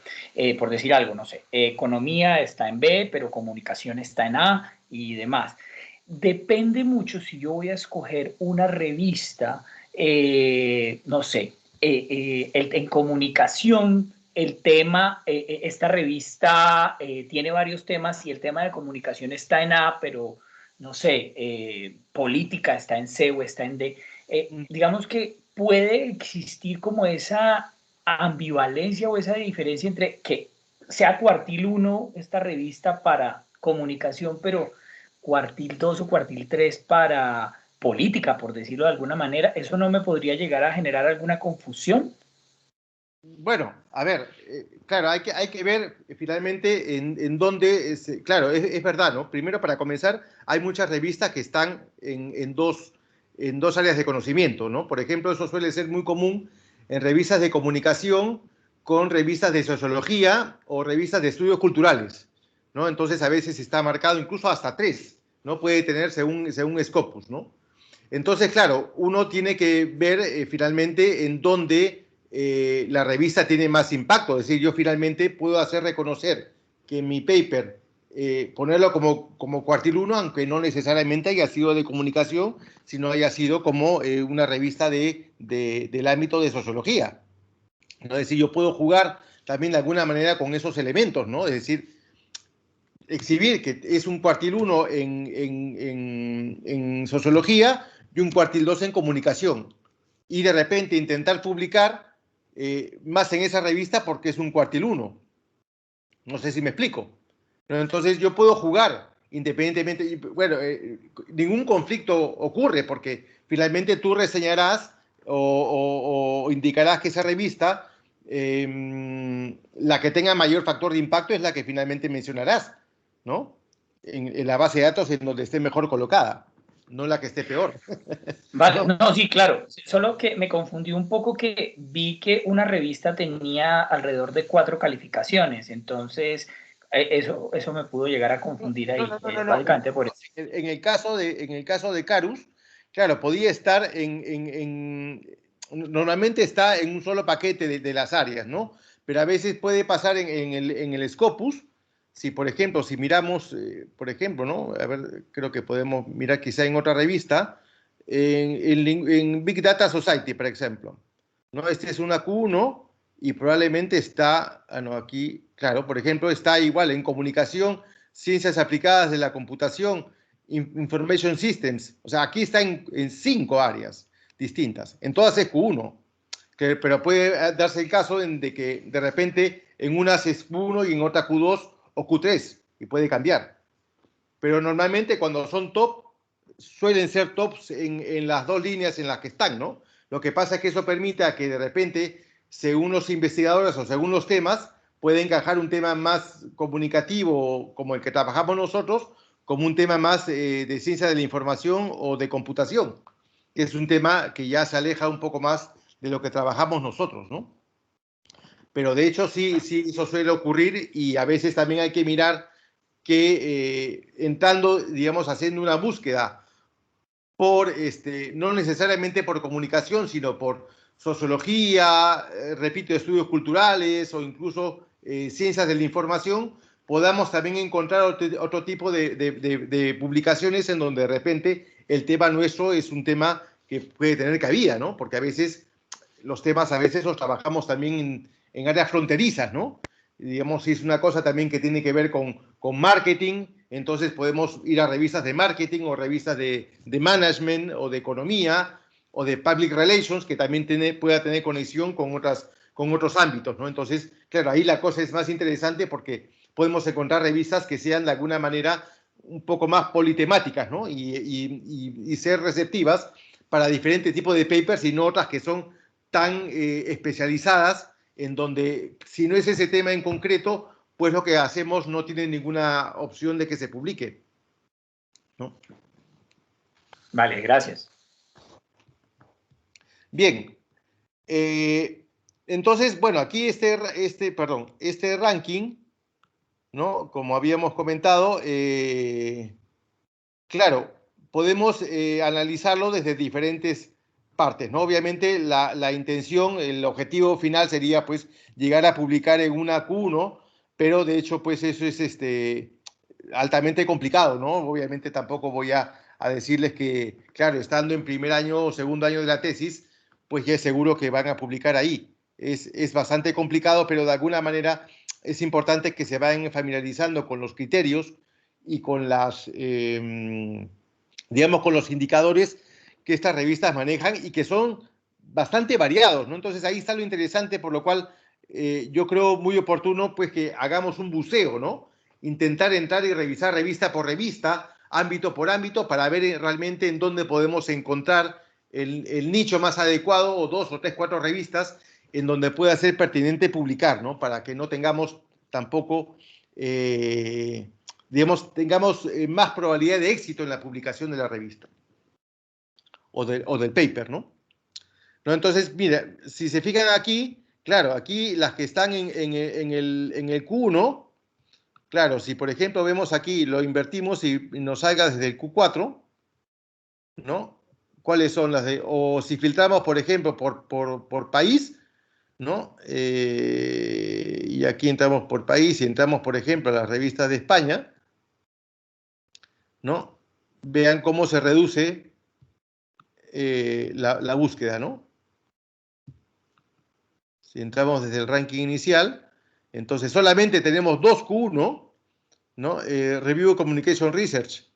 por decir algo, no sé. Economía está en B, pero comunicación está en A y demás. Depende mucho si yo voy a escoger una revista, no sé, en comunicación, el tema, esta revista tiene varios temas y el tema de comunicación está en A, pero no sé, política está en C o está en D. Digamos que puede existir como esa ambivalencia o esa diferencia entre que sea cuartil 1 esta revista para comunicación, pero cuartil 2 o cuartil 3 para política, por decirlo de alguna manera, ¿eso no me podría llegar a generar alguna confusión? Bueno, a ver, claro, hay que ver finalmente en dónde, claro, es verdad, ¿no? Primero, para comenzar, hay muchas revistas que están en dos áreas de conocimiento, ¿no? Por ejemplo, eso suele ser muy común en revistas de comunicación con revistas de sociología o revistas de estudios culturales, ¿no? Entonces, a veces está marcado incluso hasta 3, ¿no? Puede tener según Scopus, ¿no? Entonces, claro, uno tiene que ver finalmente en dónde la revista tiene más impacto. Es decir, yo finalmente puedo hacer reconocer que mi paper, ponerlo como cuartil 1, aunque no necesariamente haya sido de comunicación, sino haya sido como una revista del ámbito de sociología, ¿no? Es decir, yo puedo jugar también de alguna manera con esos elementos, ¿no? Es decir, exhibir que es un cuartil 1 en sociología y un cuartil 2 en comunicación. Y de repente intentar publicar más en esa revista porque es un cuartil 1. No sé si me explico. Entonces yo puedo jugar independientemente, bueno, ningún conflicto ocurre porque finalmente tú reseñarás o indicarás que esa revista, la que tenga mayor factor de impacto es la que finalmente mencionarás, ¿no? En la base de datos en donde esté mejor colocada, no la que esté peor. Vale, no, sí, claro. Solo que me confundí un poco que vi que una revista tenía alrededor de 4 calificaciones. Entonces, eso me pudo llegar a confundir ahí. No. Básicamente por eso. En el caso de Carus, claro, podía estar normalmente está en un solo paquete de las áreas, ¿no? Pero a veces puede pasar en el Scopus. Si, por ejemplo, si miramos, por ejemplo, ¿no? A ver, creo que podemos mirar quizá en otra revista, en Big Data Society, por ejemplo, ¿no? Este es una Q1 y probablemente está, no, aquí, claro, por ejemplo, está igual en comunicación, ciencias aplicadas de la computación, information systems, o sea, aquí está en 5 áreas distintas, en todas es Q1, pero puede darse el caso de que de repente en unas es Q1 y en otra Q2 o Q3, y puede cambiar. Pero normalmente cuando son top, suelen ser tops en las 2 líneas en las que están, ¿no? Lo que pasa es que eso permite a que de repente, según los investigadores o según los temas, puede encajar un tema más comunicativo como el que trabajamos nosotros, como un tema más de ciencia de la información o de computación, que es un tema que ya se aleja un poco más de lo que trabajamos nosotros, ¿no? Pero de hecho sí, eso suele ocurrir y a veces también hay que mirar que entrando, digamos, haciendo una búsqueda por, no necesariamente por comunicación, sino por sociología, repito, estudios culturales o incluso ciencias de la información, podamos también encontrar otro tipo de publicaciones en donde de repente el tema nuestro es un tema que puede tener cabida, ¿no? Porque a veces los temas a veces los trabajamos también en áreas fronterizas, ¿no? Digamos, si es una cosa también que tiene que ver con marketing, entonces podemos ir a revistas de marketing o revistas de management o de economía o de public relations que también pueda tener conexión con otros ámbitos, ¿no? Entonces, claro, ahí la cosa es más interesante porque podemos encontrar revistas que sean de alguna manera un poco más politemáticas, ¿no? Y ser receptivas para diferentes tipos de papers y no otras que son tan especializadas en donde si no es ese tema en concreto, pues lo que hacemos no tiene ninguna opción de que se publique, ¿no? Vale, gracias. Bien. Entonces, bueno, aquí este ranking, ¿no? Como habíamos comentado, claro, podemos analizarlo desde diferentes partes, ¿no? Obviamente la intención, el objetivo final sería pues llegar a publicar en una Q1, pero de hecho pues eso es altamente complicado, ¿no? Obviamente tampoco voy a decirles que, claro, estando en primer año o segundo año de la tesis, pues ya es seguro que van a publicar ahí. Es bastante complicado, pero de alguna manera es importante que se vayan familiarizando con los criterios y con digamos, con los indicadores que estas revistas manejan y que son bastante variados, ¿no? Entonces ahí está lo interesante, por lo cual yo creo muy oportuno pues que hagamos un buceo, ¿no? Intentar entrar y revisar revista por revista, ámbito por ámbito, para ver realmente en dónde podemos encontrar el nicho más adecuado, o 2 o 3, 4 revistas en donde pueda ser pertinente publicar, ¿no? Para que no tengamos tampoco, digamos, tengamos más probabilidad de éxito en la publicación de la revista o del paper, ¿no? ¿No? Entonces, mira, si se fijan aquí, claro, aquí las que están en el Q1, claro, si por ejemplo vemos aquí, lo invertimos y nos salga desde el Q4, ¿no? ¿Cuáles son las de...? O si filtramos, por ejemplo, por país, ¿no? Y aquí entramos por país y entramos, por ejemplo, a las revistas de España, ¿no? Vean cómo se reduce la búsqueda, ¿no? Si entramos desde el ranking inicial, entonces solamente tenemos 2 Q1, ¿no? Review Communication Research,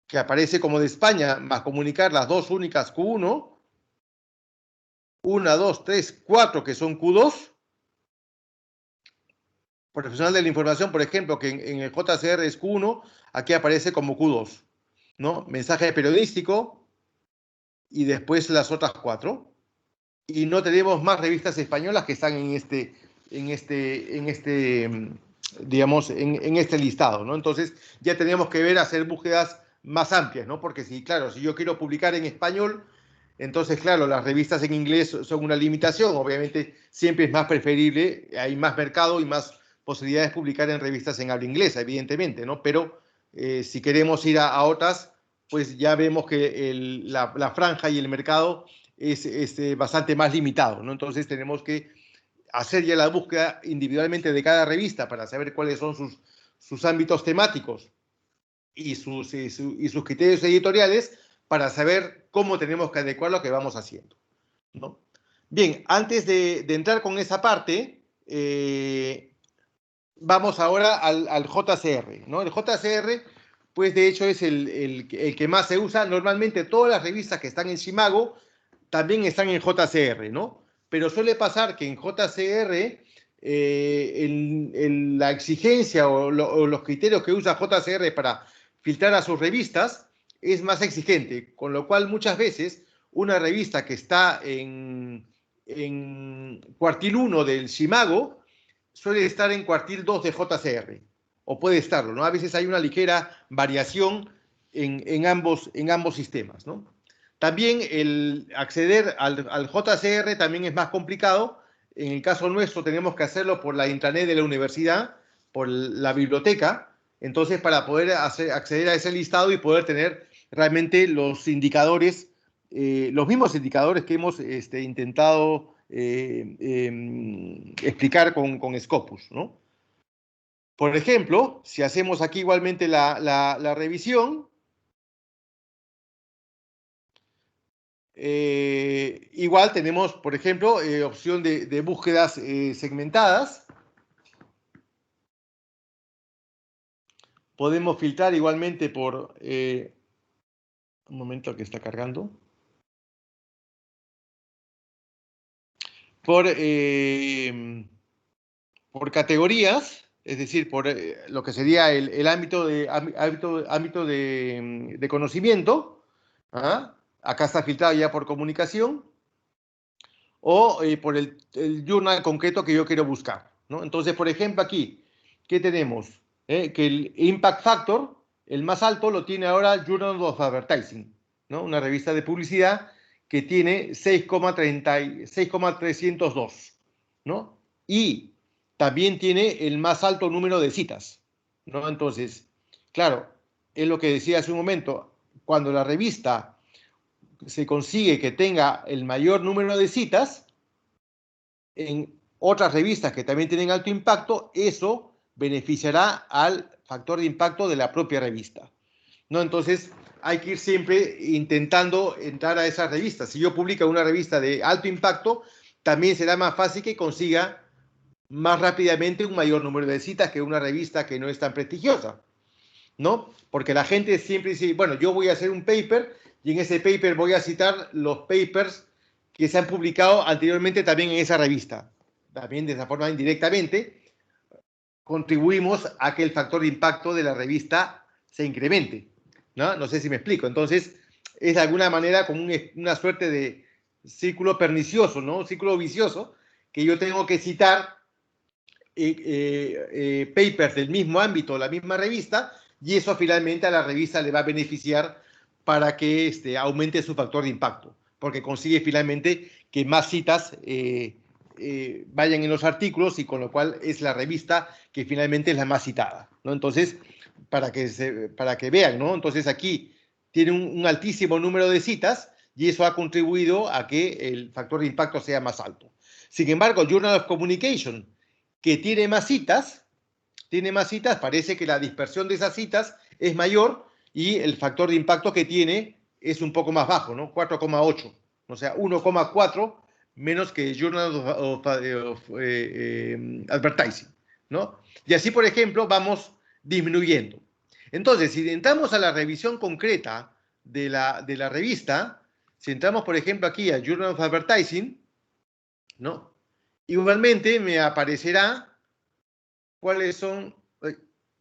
que aparece como de España, más comunicar las 2 únicas Q1, 1, 2, 3, 4 que son Q2. Profesional de la información, por ejemplo, que en el JCR es Q1, aquí aparece como Q2, ¿no? Mensaje periodístico y después las otras 4. Y no tenemos más revistas españolas que están digamos, en este listado, ¿no? Entonces ya tenemos que hacer búsquedas más amplias, ¿no? Porque si, claro, si yo quiero publicar en español, entonces, claro, las revistas en inglés son una limitación. Obviamente siempre es más preferible, hay más mercado y más posibilidades de publicar en revistas en habla inglesa, evidentemente, ¿no? Pero si queremos ir a otras, pues ya vemos que la franja y el mercado es bastante más limitado, ¿no? Entonces tenemos que hacer ya la búsqueda individualmente de cada revista para saber cuáles son sus ámbitos temáticos y sus criterios editoriales, para saber cómo tenemos que adecuar lo que vamos haciendo, ¿no? Bien, antes de entrar con esa parte, vamos ahora al JCR, ¿no? El JCR, pues de hecho es el que más se usa. Normalmente todas las revistas que están en Simago también están en JCR, ¿no? Pero suele pasar que en JCR la exigencia o los criterios que usa JCR para filtrar a sus revistas es más exigente, con lo cual muchas veces una revista que está en cuartil 1 del Simago suele estar en cuartil 2 de JCR, o puede estarlo, ¿no? A veces hay una ligera variación en ambos sistemas, ¿no? También el acceder al JCR también es más complicado. En el caso nuestro tenemos que hacerlo por la intranet de la universidad, por la biblioteca. Entonces, para poder acceder a ese listado y poder tener realmente los indicadores, los mismos indicadores que hemos intentado explicar con Scopus, ¿no? Por ejemplo, si hacemos aquí igualmente la revisión, igual tenemos, por ejemplo, opción de búsquedas segmentadas. Podemos filtrar igualmente por... un momento que está cargando. Por categorías, es decir, por lo que sería el ámbito de conocimiento. ¿Ah? Acá está filtrado ya por comunicación, o por el journal concreto que yo quiero buscar, ¿no? Entonces, por ejemplo, aquí, ¿qué tenemos? Que el impact factor, el más alto, lo tiene ahora Journal of Advertising, ¿no? Una revista de publicidad que tiene 6,302, ¿no? Y también tiene el más alto número de citas, ¿no? Entonces, claro, es lo que decía hace un momento, cuando la revista se consigue que tenga el mayor número de citas en otras revistas que también tienen alto impacto, eso beneficiará al factor de impacto de la propia revista, ¿no? Entonces hay que ir siempre intentando entrar a esas revistas. Si yo publico una revista de alto impacto, también será más fácil que consiga más rápidamente un mayor número de citas que una revista que no es tan prestigiosa, ¿no? Porque la gente siempre dice, bueno, yo voy a hacer un paper y en ese paper voy a citar los papers que se han publicado anteriormente también en esa revista. también de esa forma indirectamente, contribuimos a que el factor de impacto de la revista se incremente, ¿no? No sé si me explico. Entonces, es de alguna manera como una suerte de círculo pernicioso, ¿no? Círculo vicioso, que yo tengo que citar papers del mismo ámbito, la misma revista, y eso finalmente a la revista le va a beneficiar para que aumente su factor de impacto, porque consigue finalmente que más citas vayan en los artículos y con lo cual es la revista que finalmente es la más citada, ¿no? Entonces, para que vean, ¿no? Entonces aquí tiene un altísimo número de citas y eso ha contribuido a que el factor de impacto sea más alto. Sin embargo, Journal of Communication, que tiene más citas, parece que la dispersión de esas citas es mayor y el factor de impacto que tiene es un poco más bajo, ¿no? 4,8, o sea, 1,4 menos que Journal of Advertising, ¿no? Y así, por ejemplo, vamos disminuyendo. Entonces, si entramos a la revisión concreta de la revista, si entramos, por ejemplo, aquí a Journal of Advertising, ¿no? Igualmente me aparecerá cuáles son,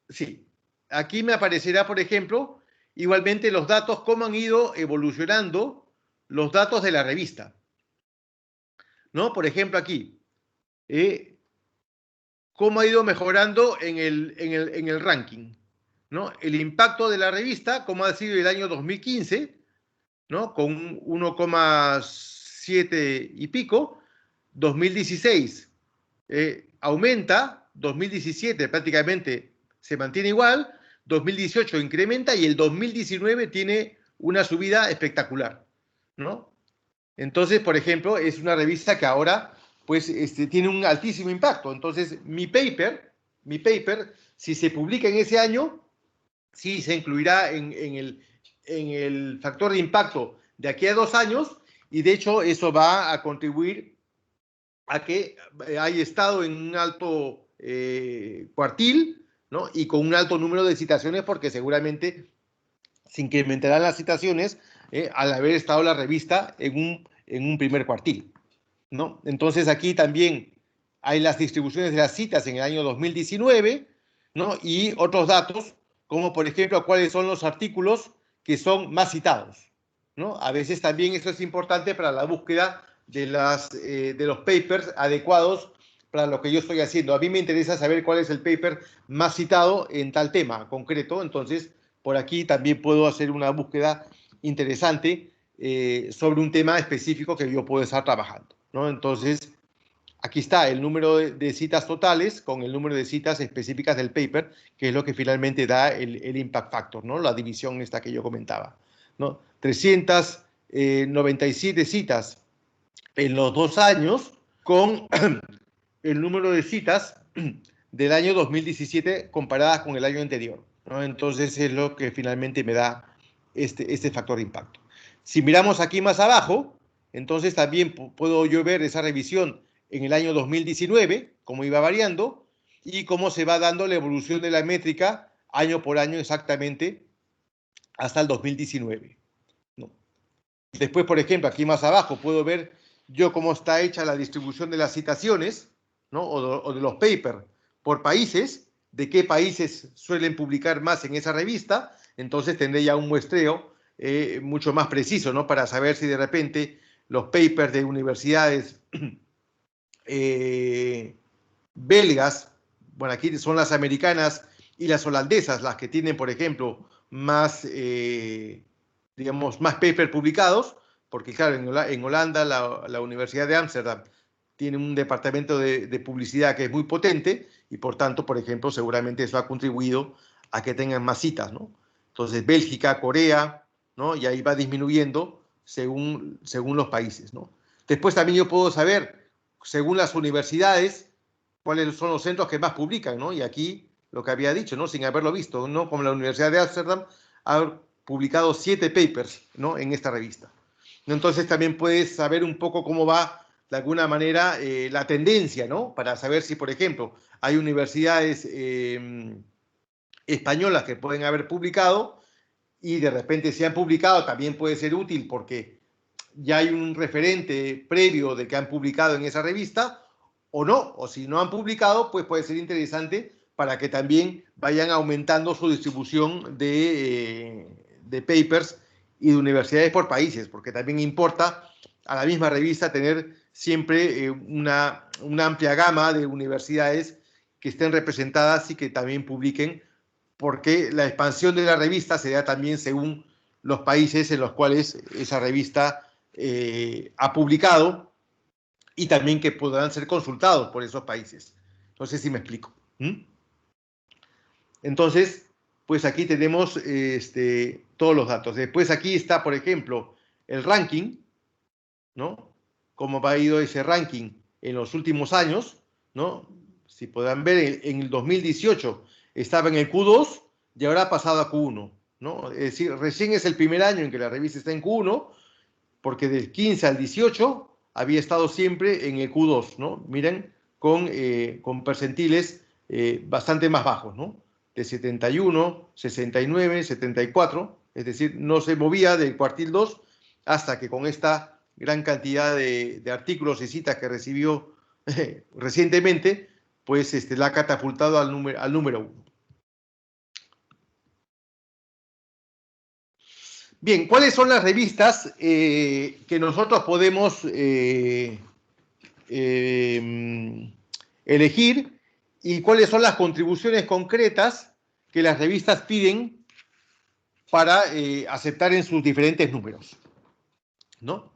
sí, aquí me aparecerá, por ejemplo, igualmente los datos, cómo han ido evolucionando los datos de la revista, ¿no? Por ejemplo, aquí, cómo ha ido mejorando en el ranking, ¿no? El impacto de la revista, cómo ha sido el año 2015, ¿no? Con 1,7 y pico, 2016 aumenta, 2017 prácticamente se mantiene igual, 2018 incrementa y el 2019 tiene una subida espectacular, ¿no? Entonces, por ejemplo, es una revista que ahora pues tiene un altísimo impacto. Entonces, mi paper, si se publica en ese año, sí se incluirá en el factor de impacto de aquí a 2 años y de hecho eso va a contribuir a que haya estado en un alto cuartil, ¿no? Y con un alto número de citaciones porque seguramente se incrementarán las citaciones al haber estado la revista en un primer cuartil, ¿no? Entonces aquí también hay las distribuciones de las citas en el año 2019, ¿no? Y otros datos, como por ejemplo cuáles son los artículos que son más citados, ¿no? A veces también eso es importante para la búsqueda de los papers adecuados para lo que yo estoy haciendo. A mí me interesa saber cuál es el paper más citado en tal tema concreto, entonces por aquí también puedo hacer una búsqueda interesante sobre un tema específico que yo puedo estar trabajando, ¿no? Entonces, aquí está el número de citas totales con el número de citas específicas del paper, que es lo que finalmente da el impact factor, ¿no? La división esta que yo comentaba, ¿no? 397 citas en los 2 años con el número de citas del año 2017 comparadas con el año anterior, ¿no? Entonces es lo que finalmente me da este factor de impacto. Si miramos aquí más abajo, entonces también puedo yo ver esa revisión en el año 2019, cómo iba variando y cómo se va dando la evolución de la métrica año por año exactamente hasta el 2019, ¿no? Después, por ejemplo, aquí más abajo puedo ver yo cómo está hecha la distribución de las citaciones, ¿no? o de los papers por países, de qué países suelen publicar más en esa revista, entonces tendré ya un muestreo mucho más preciso, ¿no? Para saber si de repente los papers de universidades belgas, bueno, aquí son las americanas y las holandesas las que tienen, por ejemplo, más, digamos, más papers publicados, porque claro, en Holanda la Universidad de Ámsterdam tiene un departamento de publicidad que es muy potente y por tanto, por ejemplo, seguramente eso ha contribuido a que tengan más citas, ¿no? Entonces, Bélgica, Corea, ¿no? Y ahí va disminuyendo según los países, ¿no? Después también yo puedo saber, según las universidades, cuáles son los centros que más publican, ¿no? Y aquí lo que había dicho, ¿no? Sin haberlo visto, ¿no? Como la Universidad de Ámsterdam ha publicado 7 papers, ¿no? En esta revista. Entonces también puedes saber un poco cómo va, de alguna manera, la tendencia, ¿no? Para saber si, por ejemplo, hay universidades españolas que pueden haber publicado y de repente si han publicado también puede ser útil porque ya hay un referente previo de que han publicado en esa revista, o no, o si no han publicado, pues puede ser interesante para que también vayan aumentando su distribución de papers y de universidades por países, porque también importa a la misma revista tener siempre una amplia gama de universidades que estén representadas y que también publiquen, porque la expansión de la revista se da también según los países en los cuales esa revista ha publicado y también que podrán ser consultados por esos países. No sé si me explico. Entonces, pues aquí tenemos todos los datos. Después aquí está, por ejemplo, el ranking, ¿no? Cómo ha ido ese ranking en los últimos años, ¿no? Si podrán ver, en el 2018 estaba en el Q2 y ahora ha pasado a Q1, ¿no? Es decir, recién es el primer año en que la revista está en Q1, porque del 15 al 18 había estado siempre en el Q2, ¿no? Miren, con percentiles bastante más bajos, ¿no? De 71, 69, 74, es decir, no se movía del cuartil 2 hasta que con esta gran cantidad de artículos y citas que recibió recientemente, pues la ha catapultado al número 1. Bien, ¿cuáles son las revistas que nosotros podemos elegir y cuáles son las contribuciones concretas que las revistas piden para aceptar en sus diferentes números, ¿no?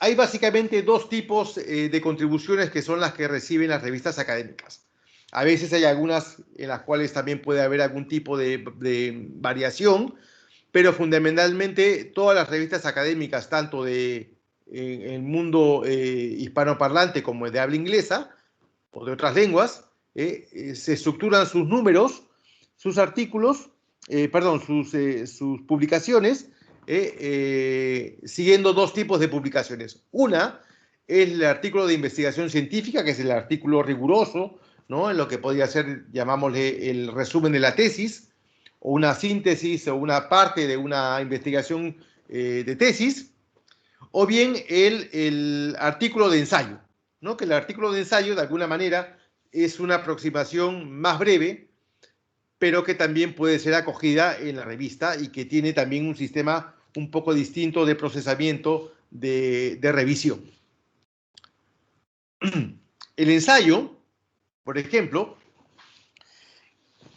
Hay básicamente dos tipos de contribuciones que son las que reciben las revistas académicas. A veces hay algunas en las cuales también puede haber algún tipo de variación, pero fundamentalmente todas las revistas académicas, tanto de el mundo hispanoparlante como de habla inglesa o de otras lenguas, se estructuran sus números, sus artículos, sus publicaciones, siguiendo dos tipos de publicaciones. Una es el artículo de investigación científica, que es el artículo riguroso, ¿no? En lo que podría ser, llamámosle, el resumen de la tesis, o una síntesis o una parte de una investigación de tesis, o bien el artículo de ensayo, ¿no? Que el artículo de ensayo, de alguna manera, es una aproximación más breve, pero que también puede ser acogida en la revista y que tiene también un sistema un poco distinto de procesamiento de revisión. El ensayo, por ejemplo,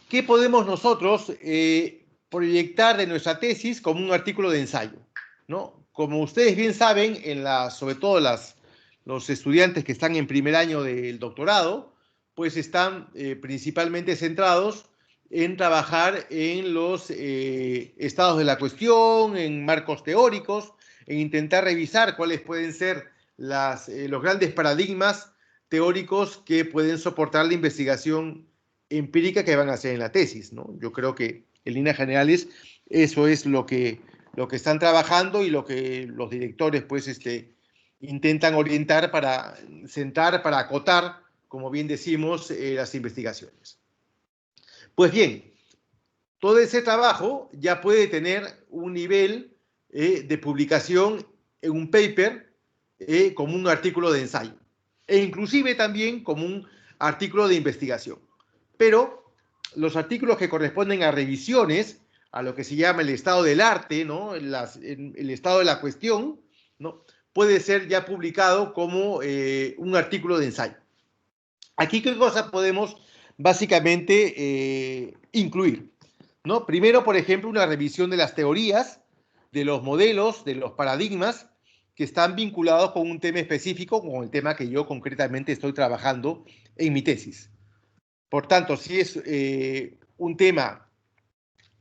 ¿qué podemos nosotros proyectar de nuestra tesis como un artículo de ensayo? ¿No? Como ustedes bien saben, sobre todo los estudiantes que están en primer año del doctorado, pues están principalmente centrados en trabajar en los estados de la cuestión, en marcos teóricos, en intentar revisar cuáles pueden ser los grandes paradigmas teóricos que pueden soportar la investigación empírica que van a hacer en la tesis, ¿no? Yo creo que en líneas generales eso es lo que están trabajando y lo que los directores pues intentan orientar para centrar, para acotar, como bien decimos, las investigaciones. Pues bien, todo ese trabajo ya puede tener un nivel de publicación en un paper como un artículo de ensayo e inclusive también como un artículo de investigación. Pero los artículos que corresponden a revisiones, a lo que se llama el estado del arte, ¿no? El estado de la cuestión, ¿no? Puede ser ya publicado como un artículo de ensayo. Aquí, ¿qué cosas podemos básicamente incluir? ¿No? Primero, por ejemplo, una revisión de las teorías, de los modelos, de los paradigmas que están vinculados con un tema específico, con el tema que yo concretamente estoy trabajando en mi tesis. Por tanto, si es un tema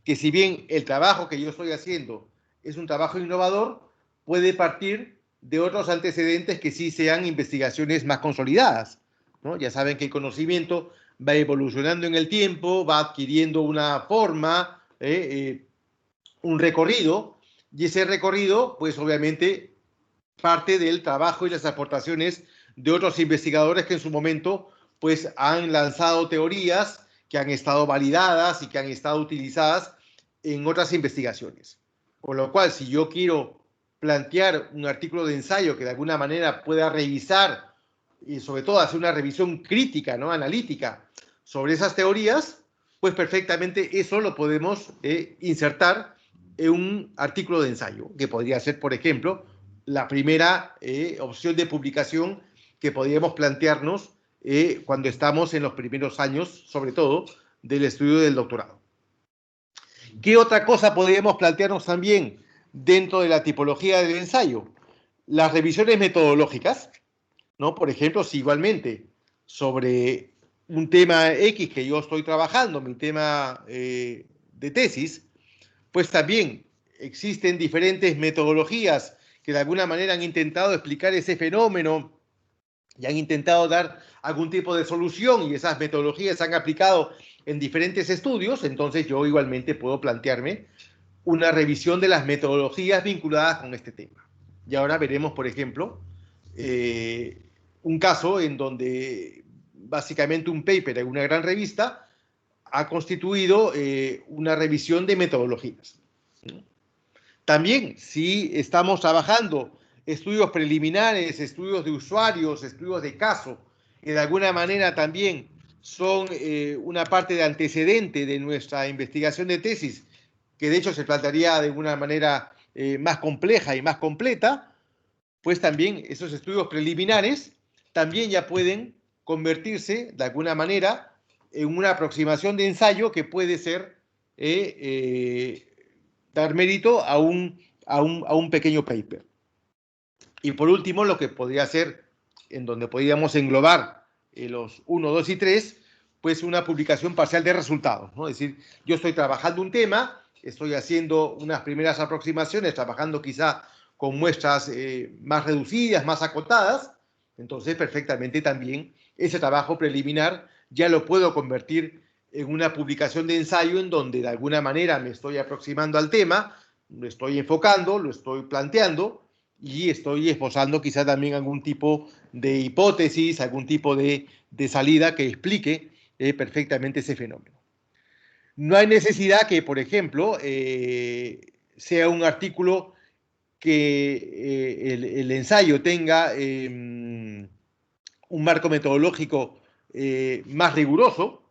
que, si bien el trabajo que yo estoy haciendo es un trabajo innovador, puede partir de otros antecedentes que sí sean investigaciones más consolidadas, ¿no? Ya saben que el conocimiento va evolucionando en el tiempo, va adquiriendo una forma, un recorrido, y ese recorrido, pues obviamente, parte del trabajo y las aportaciones de otros investigadores que en su momento pues han lanzado teorías que han estado validadas y que han estado utilizadas en otras investigaciones. Con lo cual, si yo quiero plantear un artículo de ensayo que de alguna manera pueda revisar y sobre todo hacer una revisión crítica, ¿no? Analítica sobre esas teorías, pues perfectamente eso lo podemos insertar en un artículo de ensayo, que podría ser, por ejemplo, la primera opción de publicación que podríamos plantearnos cuando estamos en los primeros años, sobre todo, del estudio del doctorado. ¿Qué otra cosa podríamos plantearnos también dentro de la tipología del ensayo? Las revisiones metodológicas, ¿no? Por ejemplo, si igualmente sobre un tema X que yo estoy trabajando, mi tema de tesis, pues también existen diferentes metodologías que de alguna manera han intentado explicar ese fenómeno y han intentado dar algún tipo de solución, y esas metodologías se han aplicado en diferentes estudios. Entonces yo igualmente puedo plantearme una revisión de las metodologías vinculadas con este tema. Y ahora veremos, por ejemplo, un caso en donde básicamente un paper en una gran revista ha constituido una revisión de metodologías. También, si estamos trabajando estudios preliminares, estudios de usuarios, estudios de caso, que de alguna manera también son una parte de antecedente de nuestra investigación de tesis, que de hecho se plantearía de una manera más compleja y más completa, pues también esos estudios preliminares también ya pueden convertirse de alguna manera en una aproximación de ensayo que puede ser dar mérito a un pequeño paper. Y por último, lo que podría ser, en donde podríamos englobar los 1, 2 y 3, pues una publicación parcial de resultados, ¿no? Es decir, yo estoy trabajando un tema, estoy haciendo unas primeras aproximaciones, trabajando quizá con muestras más reducidas, más acotadas, entonces perfectamente también ese trabajo preliminar ya lo puedo convertir en una publicación de ensayo en donde de alguna manera me estoy aproximando al tema, lo estoy enfocando, lo estoy planteando y estoy esbozando quizá también algún tipo de hipótesis, algún tipo de salida que explique perfectamente ese fenómeno. No hay necesidad que, por ejemplo, sea un artículo que el ensayo tenga un marco metodológico más riguroso.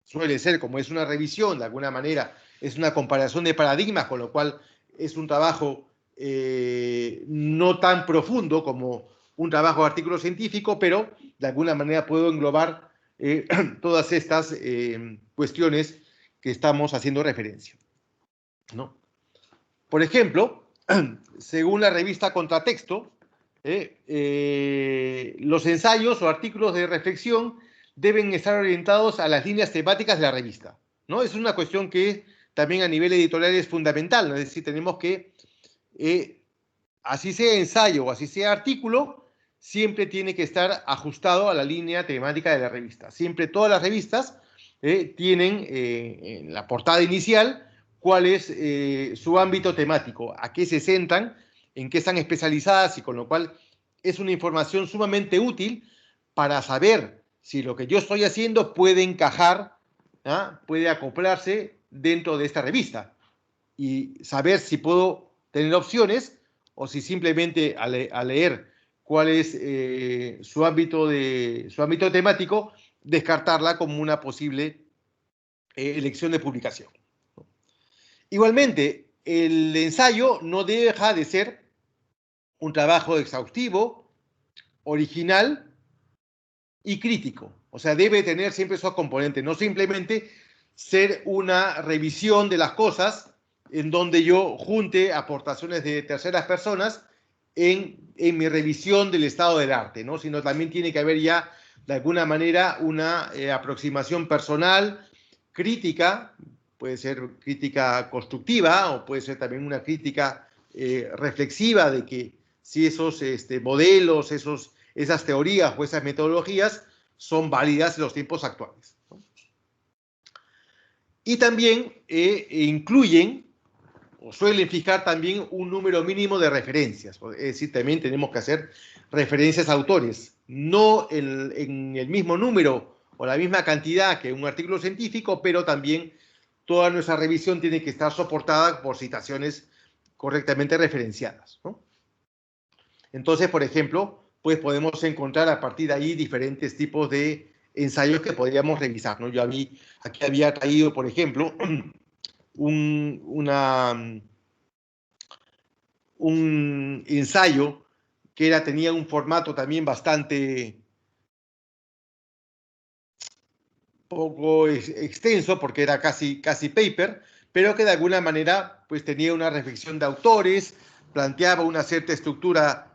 Suele ser, como es una revisión, de alguna manera, es una comparación de paradigmas, con lo cual es un trabajo no tan profundo como un trabajo de artículo científico, pero de alguna manera puedo englobar todas estas cuestiones que estamos haciendo referencia, ¿no? Por ejemplo, según la revista Contratexto, los ensayos o artículos de reflexión deben estar orientados a las líneas temáticas de la revista, ¿no? Es una cuestión que también a nivel editorial es fundamental, ¿no? Es decir, tenemos que, así sea ensayo o así sea artículo, siempre tiene que estar ajustado a la línea temática de la revista. Siempre todas las revistas tienen en la portada inicial cuál es su ámbito temático, a qué se centran, en qué están especializadas, y con lo cual es una información sumamente útil para saber si lo que yo estoy haciendo puede encajar, ¿ah? Puede acoplarse dentro de esta revista, y saber si puedo tener opciones o si simplemente al leer cuál es su ámbito temático, descartarla como una posible elección de publicación. Igualmente, el ensayo no deja de ser un trabajo exhaustivo, original y crítico. O sea, debe tener siempre esos componentes, no simplemente ser una revisión de las cosas en donde yo junte aportaciones de terceras personas en mi revisión del estado del arte, ¿no? Sino también tiene que haber ya, de alguna manera, una aproximación personal, crítica. Puede ser crítica constructiva o puede ser también una crítica reflexiva de que si esos modelos, esas teorías o esas metodologías son válidas en los tiempos actuales, ¿no? Y también incluyen o suelen fijar también un número mínimo de referencias. Es decir, también tenemos que hacer referencias a autores, no en el mismo número o la misma cantidad que un artículo científico, pero también toda nuestra revisión tiene que estar soportada por citaciones correctamente referenciadas, ¿no? Entonces, por ejemplo, pues podemos encontrar a partir de ahí diferentes tipos de ensayos que podríamos revisar, ¿no? Aquí había traído, por ejemplo, un ensayo que tenía un formato también bastante poco extenso, porque era casi paper, pero que de alguna manera pues tenía una reflexión de autores, planteaba una cierta estructura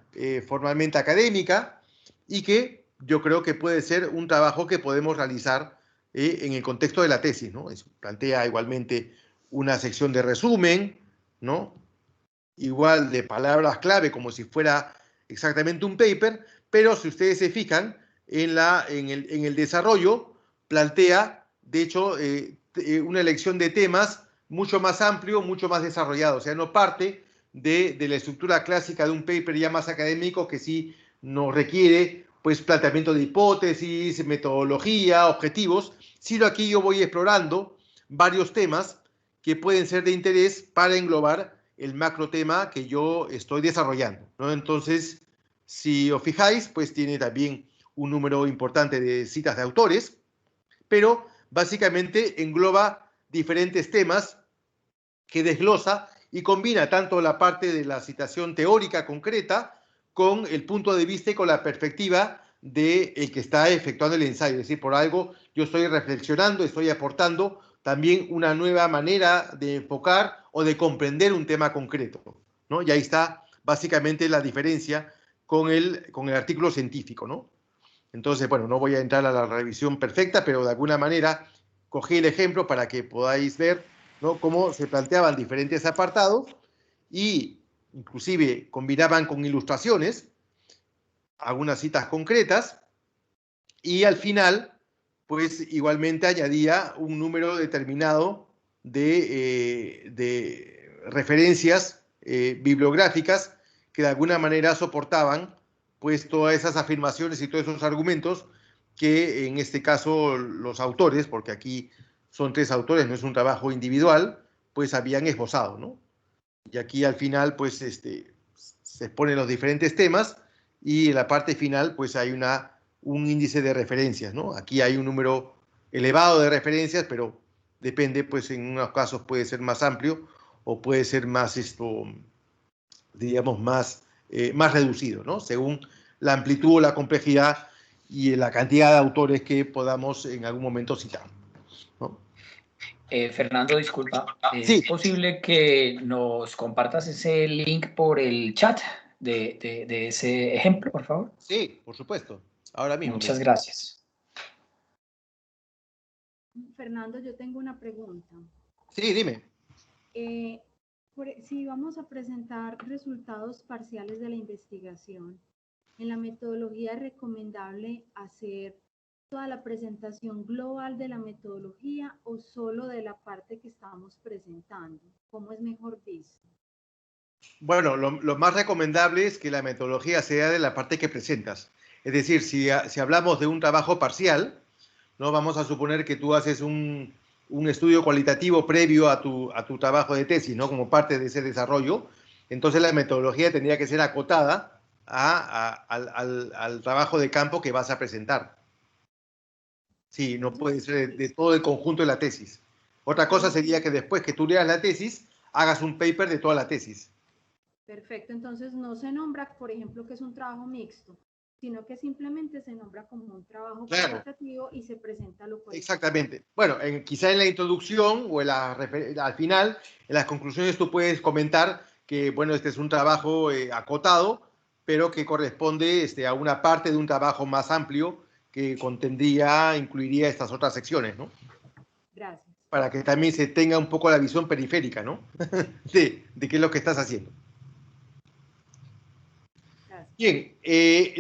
formalmente académica, y que yo creo que puede ser un trabajo que podemos realizar en el contexto de la tesis, ¿no? Plantea igualmente una sección de resumen, ¿no? Igual de palabras clave, como si fuera exactamente un paper, pero si ustedes se fijan en el desarrollo, plantea, de hecho, una elección de temas mucho más amplio, mucho más desarrollado. O sea, no parte de la estructura clásica de un paper ya más académico, que sí nos requiere pues planteamiento de hipótesis, metodología, objetivos, sino aquí yo voy explorando varios temas que pueden ser de interés para englobar el macro tema que yo estoy desarrollando, ¿no? Entonces, si os fijáis, pues tiene también un número importante de citas de autores, pero básicamente engloba diferentes temas que desglosa y combina tanto la parte de la citación teórica concreta con el punto de vista y con la perspectiva del que está efectuando el ensayo. Es decir, por algo yo estoy reflexionando, estoy aportando también una nueva manera de enfocar o de comprender un tema concreto, ¿no? Y ahí está básicamente la diferencia con el artículo científico, ¿no? Entonces, bueno, no voy a entrar a la revisión perfecta, pero de alguna manera cogí el ejemplo para que podáis ver, ¿no?, cómo se planteaban diferentes apartados y inclusive combinaban con ilustraciones algunas citas concretas, y al final, pues igualmente añadía un número determinado de referencias bibliográficas que de alguna manera soportaban pues todas esas afirmaciones y todos esos argumentos que en este caso los autores, porque aquí son 3 autores, no es un trabajo individual, pues habían esbozado, ¿no? Y aquí al final pues se exponen los diferentes temas, y en la parte final pues hay un índice de referencias, ¿no? Aquí hay un número elevado de referencias, pero depende, pues en unos casos puede ser más amplio o puede ser más, digamos, más reducido, ¿no? Según la amplitud o la complejidad y la cantidad de autores que podamos en algún momento citar, ¿no? Fernando, disculpa, Sí. ¿es posible que nos compartas ese link por el chat de ese ejemplo, por favor? Sí, por supuesto. Ahora mismo. Muchas gracias. Fernando, yo tengo una pregunta. Sí, dime. Si vamos a presentar resultados parciales de la investigación, en la metodología es recomendable hacer toda la presentación global de la metodología o solo de la parte que estamos presentando. ¿Cómo es mejor visto? Bueno, lo más recomendable es que la metodología sea de la parte que presentas. Es decir, si hablamos de un trabajo parcial, ¿no? Vamos a suponer que tú haces un estudio cualitativo previo a tu trabajo de tesis, ¿no?, como parte de ese desarrollo. Entonces la metodología tendría que ser acotada al trabajo de campo que vas a presentar. Sí, no puede ser de todo el conjunto de la tesis. Otra cosa sería que después que tú leas la tesis, hagas un paper de toda la tesis. Perfecto, entonces no se nombra, por ejemplo, que es un trabajo mixto, sino que simplemente se nombra como un trabajo cualitativo y se presenta lo cualitativo. Exactamente. Bueno, quizá en la introducción o al final, en las conclusiones tú puedes comentar que, bueno, este es un trabajo acotado, pero que corresponde a una parte de un trabajo más amplio que incluiría estas otras secciones, ¿no? Gracias. Para que también se tenga un poco la visión periférica, ¿no? de qué es lo que estás haciendo. Gracias. Bien,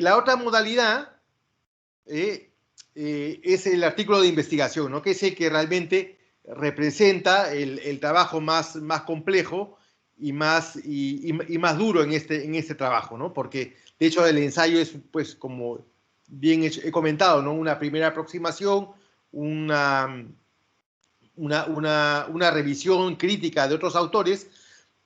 la otra modalidad es el artículo de investigación, ¿no?, que es el que realmente representa el trabajo más complejo y más duro en este trabajo, ¿no? Porque de hecho el ensayo es, pues, como bien he comentado, ¿no?, una primera aproximación, una revisión crítica de otros autores,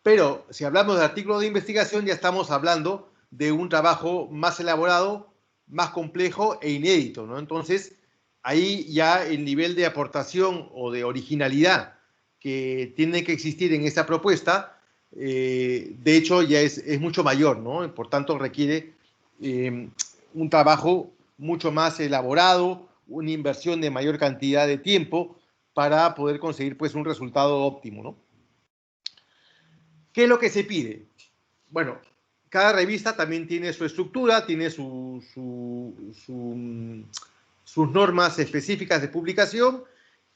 pero si hablamos de artículo de investigación ya estamos hablando de un trabajo más elaborado, más complejo e inédito, ¿no? Entonces, ahí ya el nivel de aportación o de originalidad que tiene que existir en esta propuesta, de hecho, ya es mucho mayor, ¿no? Por tanto, requiere un trabajo mucho más elaborado, una inversión de mayor cantidad de tiempo para poder conseguir, pues, un resultado óptimo, ¿no? ¿Qué es lo que se pide? Bueno, cada revista también tiene su estructura, tiene sus normas específicas de publicación,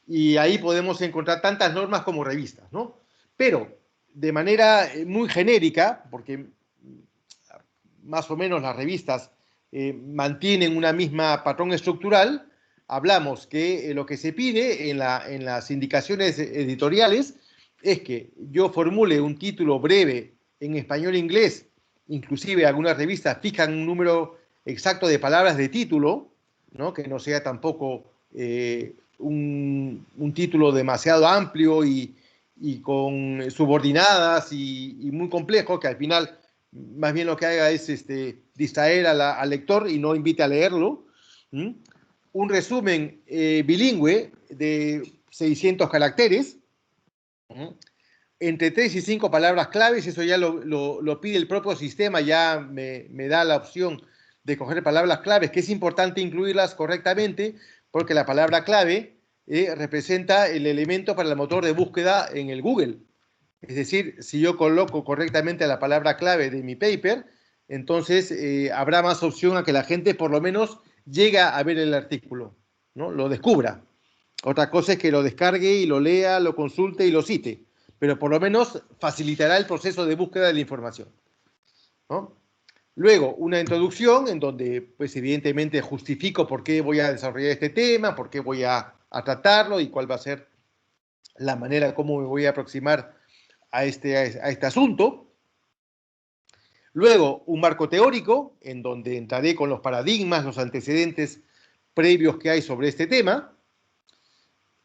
y ahí podemos encontrar tantas normas como revistas, ¿no? Pero de manera muy genérica, porque más o menos las revistas mantienen una misma patrón estructural, hablamos que lo que se pide en las indicaciones editoriales es que yo formule un título breve en español e inglés, inclusive algunas revistas fijan un número exacto de palabras de título, ¿no? Que no sea tampoco un título demasiado amplio y con subordinadas y muy complejo, que al final más bien lo que haga es distraer al lector y no invite a leerlo. ¿Mm? Un resumen bilingüe de 600 caracteres, entre 3 y 5 palabras claves, eso ya lo pide el propio sistema, ya me da la opción de coger palabras claves, que es importante incluirlas correctamente, porque la palabra clave representa el elemento para el motor de búsqueda en el Google. Es decir, si yo coloco correctamente la palabra clave de mi paper, entonces habrá más opción a que la gente por lo menos llegue a ver el artículo, ¿no? Lo descubra. Otra cosa es que lo descargue y lo lea, lo consulte y lo cite, pero por lo menos facilitará el proceso de búsqueda de la información, ¿no? Luego, una introducción en donde, pues evidentemente, justifico por qué voy a desarrollar este tema, por qué voy a tratarlo y cuál va a ser la manera como me voy a aproximar a este asunto. Luego, un marco teórico en donde entraré con los paradigmas, los antecedentes previos que hay sobre este tema.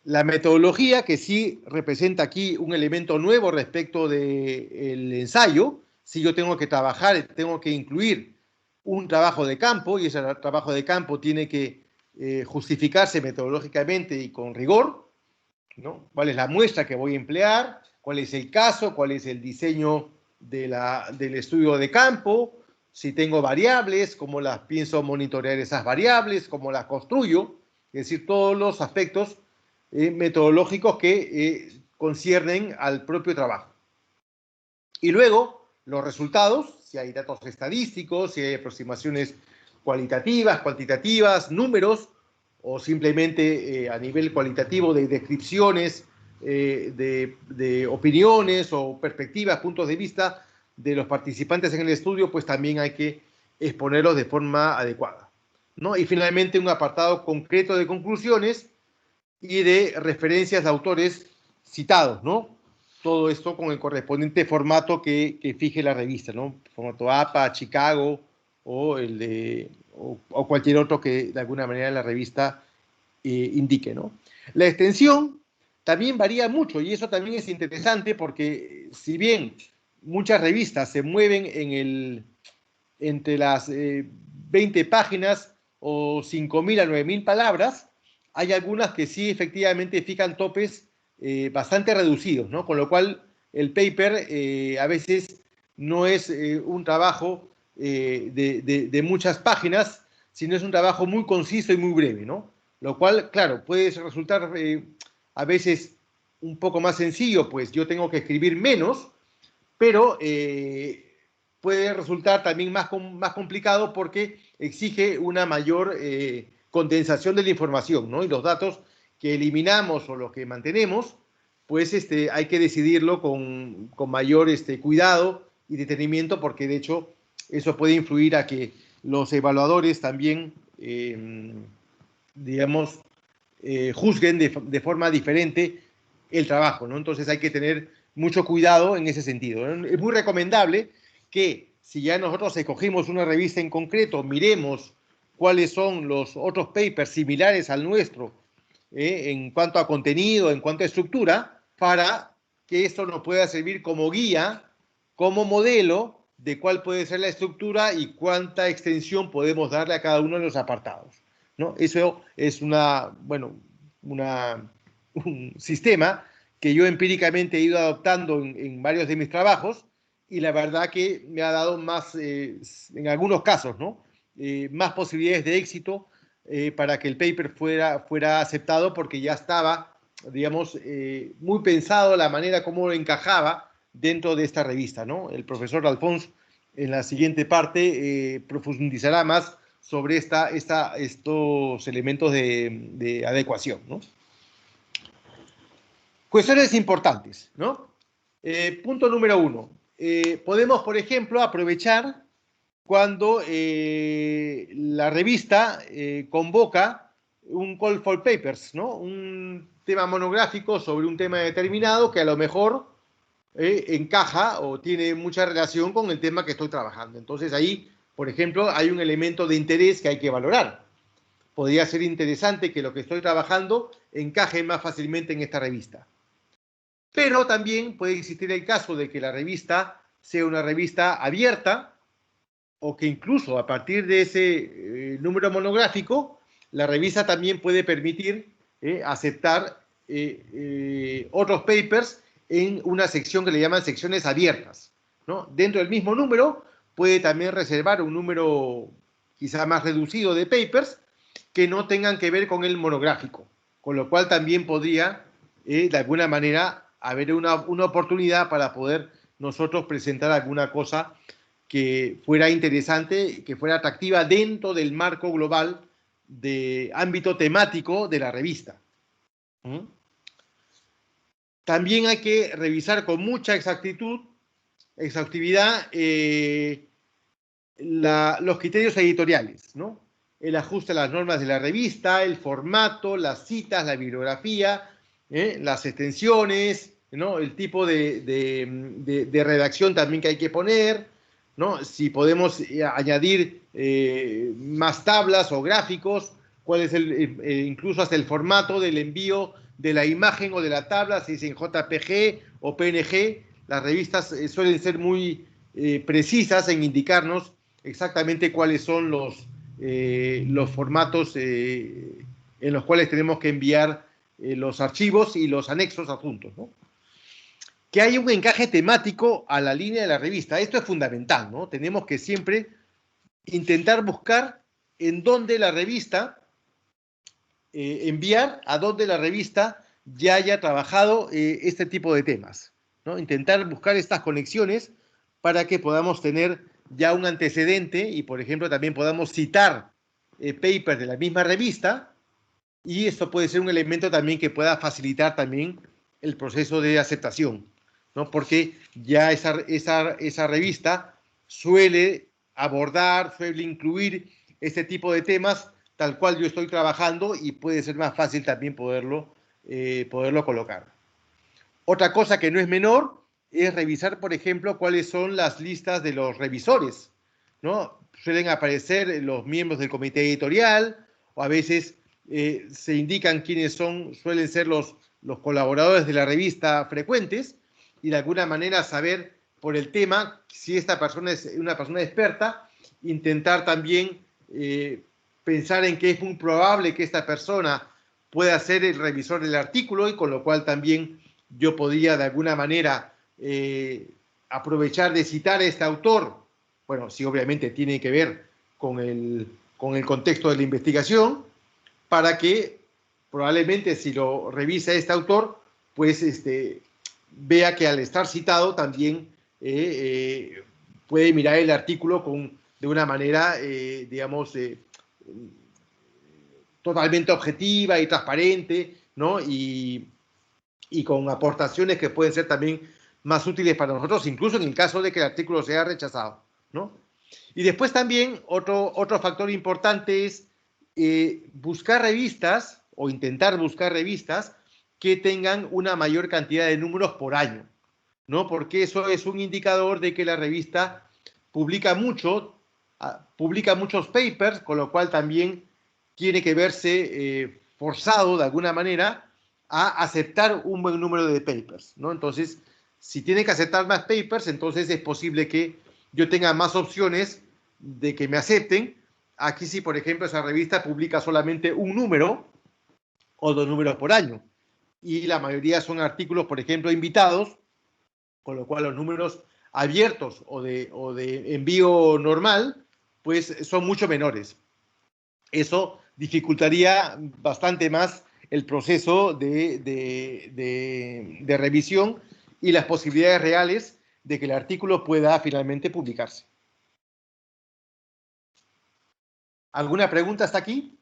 La metodología, que sí representa aquí un elemento nuevo respecto del ensayo. Si yo tengo que trabajar, tengo que incluir un trabajo de campo, y ese trabajo de campo tiene que justificarse metodológicamente y con rigor, ¿no? ¿Cuál es la muestra que voy a emplear? ¿Cuál es el caso? ¿Cuál es el diseño del estudio de campo? Si tengo variables, ¿cómo las pienso monitorear esas variables? ¿Cómo las construyo? Es decir, todos los aspectos metodológicos que conciernen al propio trabajo. Y luego, los resultados, si hay datos estadísticos, si hay aproximaciones cualitativas, cuantitativas, números, o simplemente a nivel cualitativo de descripciones, de opiniones o perspectivas, puntos de vista de los participantes en el estudio, pues también hay que exponerlos de forma adecuada, ¿no? Y finalmente un apartado concreto de conclusiones y de referencias de autores citados, ¿no? Todo esto con el correspondiente formato que fije la revista, ¿no? Formato APA, Chicago o cualquier otro que de alguna manera la revista indique, ¿no? La extensión también varía mucho y eso también es interesante porque si bien muchas revistas se mueven entre las 20 páginas o 5.000 a 9.000 palabras, hay algunas que sí efectivamente fijan topes bastante reducidos, ¿no? Con lo cual el paper a veces no es un trabajo de muchas páginas, sino es un trabajo muy conciso y muy breve, ¿no? Lo cual, claro, puede resultar a veces un poco más sencillo, pues yo tengo que escribir menos, pero puede resultar también más complicado porque exige una mayor condensación de la información, ¿no? Y los datos que eliminamos o los que mantenemos, pues hay que decidirlo con mayor cuidado y detenimiento, porque de hecho eso puede influir a que los evaluadores también, digamos, juzguen de forma diferente el trabajo, ¿no? Entonces hay que tener mucho cuidado en ese sentido, ¿no? Es muy recomendable que si ya nosotros escogimos una revista en concreto, miremos cuáles son los otros papers similares al nuestro en cuanto a contenido, en cuanto a estructura, para que esto nos pueda servir como guía, como modelo de cuál puede ser la estructura y cuánta extensión podemos darle a cada uno de los apartados, ¿no? Eso es un sistema que yo empíricamente he ido adoptando en varios de mis trabajos y la verdad que me ha dado más, en algunos casos, ¿no? Más posibilidades de éxito para que el paper fuera aceptado porque ya estaba, digamos, muy pensado la manera como encajaba dentro de esta revista, ¿no? El profesor Alphonse en la siguiente parte profundizará más sobre estos elementos de adecuación, ¿no? Cuestiones importantes, ¿no? Punto número 1. Podemos, por ejemplo, aprovechar cuando la revista convoca un call for papers, ¿no? Un tema monográfico sobre un tema determinado que a lo mejor encaja o tiene mucha relación con el tema que estoy trabajando. Entonces ahí, por ejemplo, hay un elemento de interés que hay que valorar. Podría ser interesante que lo que estoy trabajando encaje más fácilmente en esta revista. Pero también puede existir el caso de que la revista sea una revista abierta o que incluso a partir de ese número monográfico, la revista también puede permitir aceptar otros papers en una sección que le llaman secciones abiertas, ¿no? Dentro del mismo número puede también reservar un número quizá más reducido de papers que no tengan que ver con el monográfico, con lo cual también podría, de alguna manera, haber una oportunidad para poder nosotros presentar alguna cosa que fuera interesante, que fuera atractiva dentro del marco global de ámbito temático de la revista. También hay que revisar con mucha exhaustividad, los criterios editoriales, ¿no? El ajuste a las normas de la revista, el formato, las citas, la bibliografía, las extensiones, ¿no? El tipo de redacción también que hay que poner, ¿no? Si podemos añadir más tablas o gráficos, cuál es incluso hasta el formato del envío de la imagen o de la tabla, si es en JPG o PNG. Las revistas suelen ser muy precisas en indicarnos exactamente cuáles son los formatos en los cuales tenemos que enviar los archivos y los anexos adjuntos, ¿no? Que haya un encaje temático a la línea de la revista. Esto es fundamental, ¿no? Tenemos que siempre intentar buscar en dónde la revista, enviar a dónde la revista ya haya trabajado este tipo de temas, ¿no? Intentar buscar estas conexiones para que podamos tener ya un antecedente y, por ejemplo, también podamos citar papers de la misma revista, y esto puede ser un elemento también que pueda facilitar también el proceso de aceptación, ¿no? Porque ya esa revista suele abordar, suele incluir este tipo de temas tal cual yo estoy trabajando y puede ser más fácil también poderlo colocar. Otra cosa que no es menor es revisar, por ejemplo, cuáles son las listas de los revisores, ¿no? Suelen aparecer los miembros del comité editorial o a veces se indican quiénes suelen ser los colaboradores de la revista frecuentes y de alguna manera saber por el tema si esta persona es una persona experta, intentar también pensar en que es muy probable que esta persona pueda ser el revisor del artículo y con lo cual también yo podría de alguna manera aprovechar de citar a este autor, bueno, si obviamente tiene que ver con el contexto de la investigación, para que probablemente si lo revisa este autor, pues vea que al estar citado también puede mirar el artículo de una manera, digamos, totalmente objetiva y transparente, ¿no? Y con aportaciones que pueden ser también más útiles para nosotros, incluso en el caso de que el artículo sea rechazado, ¿no? Y después también otro factor importante es buscar revistas o intentar buscar revistas que tengan una mayor cantidad de números por año, ¿no? Porque eso es un indicador de que la revista publica muchos papers, con lo cual también tiene que verse forzado de alguna manera a aceptar un buen número de papers, ¿no? Entonces, si tiene que aceptar más papers, entonces es posible que yo tenga más opciones de que me acepten. Aquí si, por ejemplo, esa revista publica solamente un número o 2 números por año, y la mayoría son artículos, por ejemplo, invitados, con lo cual los números abiertos o de envío normal, pues son mucho menores. Eso dificultaría bastante más el proceso de revisión y las posibilidades reales de que el artículo pueda finalmente publicarse. ¿Alguna pregunta hasta aquí?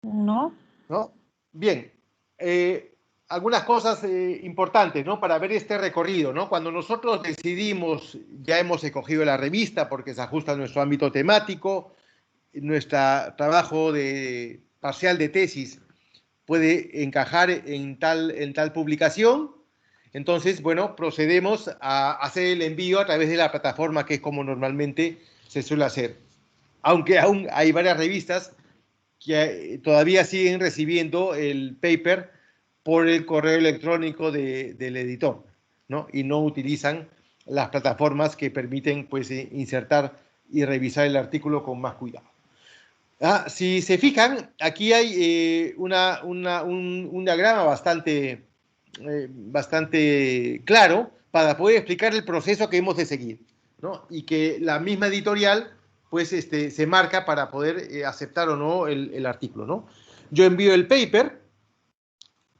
No. ¿No? Bien. Algunas cosas importantes, ¿no? Para ver este recorrido, ¿no? Cuando nosotros decidimos, ya hemos escogido la revista porque se ajusta a nuestro ámbito temático, nuestro trabajo parcial de tesis puede encajar en tal publicación. Entonces, bueno, procedemos a hacer el envío a través de la plataforma, que es como normalmente se suele hacer. Aunque aún hay varias revistas que todavía siguen recibiendo el paper por el correo electrónico del editor, ¿no? Y no utilizan las plataformas que permiten, pues, insertar y revisar el artículo con más cuidado. Si se fijan, aquí hay un diagrama bastante claro para poder explicar el proceso que hemos de seguir, ¿no? Y que la misma editorial pues se marca para poder aceptar o no el artículo, ¿no? Yo envío el paper,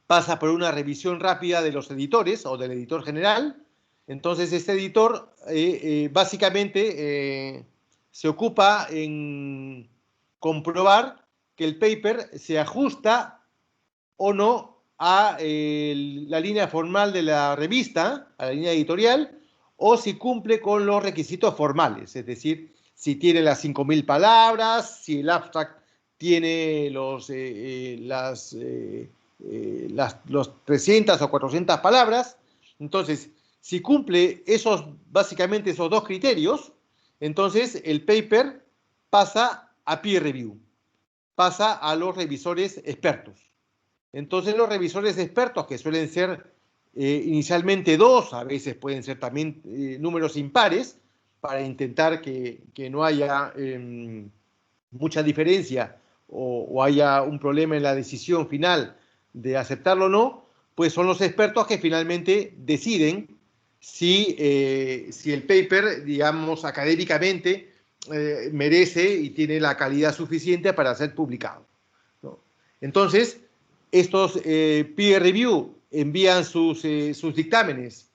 pasa por una revisión rápida de los editores o del editor general. Entonces este editor básicamente se ocupa en comprobar que el paper se ajusta o no a la línea formal de la revista, a la línea editorial, o si cumple con los requisitos formales, es decir, si tiene las 5.000 palabras, si el abstract tiene los 300 o 400 palabras. Entonces, si cumple básicamente esos dos criterios, entonces el paper pasa a peer review, pasa a los revisores expertos. Entonces los revisores expertos, que suelen ser inicialmente 2, a veces pueden ser también números impares, para intentar que no haya mucha diferencia o haya un problema en la decisión final de aceptarlo o no, pues son los expertos que finalmente deciden si el paper, digamos, académicamente merece y tiene la calidad suficiente para ser publicado, ¿no? Entonces, estos peer review envían sus dictámenes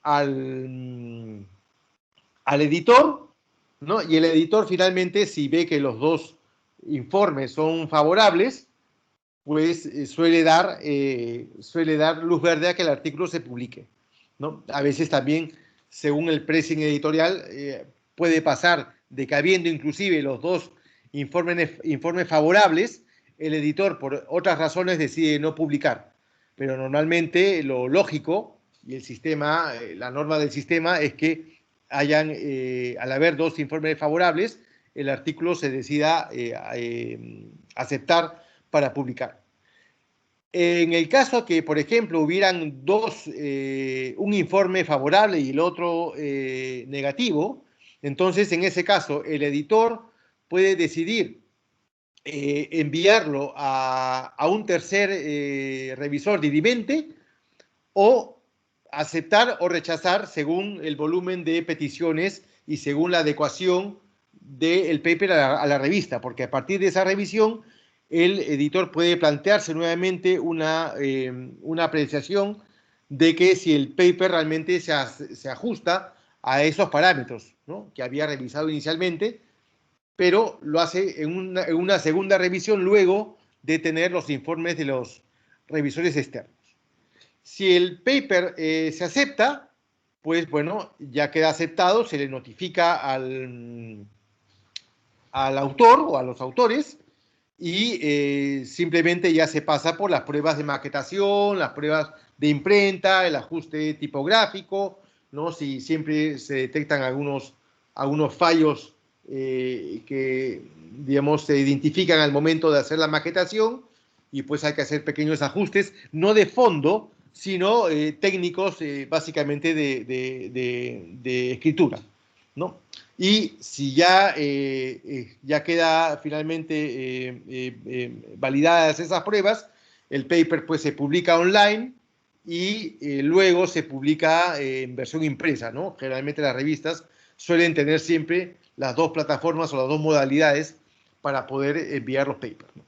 al editor, ¿no? Y el editor finalmente, si ve que los dos informes son favorables, pues suele dar luz verde a que el artículo se publique, ¿no? A veces también, según el pressing editorial, puede pasar de que habiendo inclusive los dos informes favorables, el editor por otras razones decide no publicar. Pero normalmente lo lógico y el sistema, la norma del sistema es que al haber dos informes favorables, el artículo se decida aceptar para publicar. En el caso que, por ejemplo, hubieran un informe favorable y el otro negativo, entonces en ese caso el editor puede decidir enviarlo a un tercer revisor dirimente o aceptar o rechazar según el volumen de peticiones y según la adecuación del paper a la revista, porque a partir de esa revisión el editor puede plantearse nuevamente una apreciación de que si el paper realmente se ajusta a esos parámetros, ¿no?, que había revisado inicialmente, pero lo hace en una segunda revisión luego de tener los informes de los revisores externos. Si el paper se acepta, pues bueno, ya queda aceptado, se le notifica al autor o a los autores y simplemente ya se pasa por las pruebas de maquetación, las pruebas de imprenta, el ajuste tipográfico, ¿no? Si siempre se detectan algunos fallos que, digamos, se identifican al momento de hacer la maquetación, y pues hay que hacer pequeños ajustes, no de fondo, sino técnicos básicamente de escritura, ¿no? Y si ya, ya queda finalmente validadas esas pruebas, el paper pues se publica online y luego se publica en versión impresa, ¿no? Generalmente las revistas suelen tener siempre las dos plataformas o las dos modalidades para poder enviar los papers, ¿no?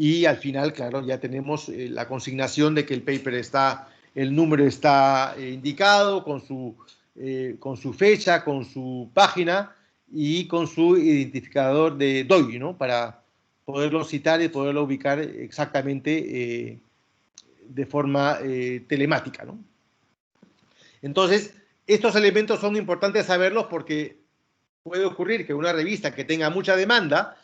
Y al final, claro, ya tenemos la consignación de que el paper está, el número está indicado con su fecha, con su página y con su identificador de DOI, ¿no? Para poderlo citar y poderlo ubicar exactamente de forma telemática, ¿no? Entonces, estos elementos son importantes saberlos porque puede ocurrir que una revista que tenga mucha demanda,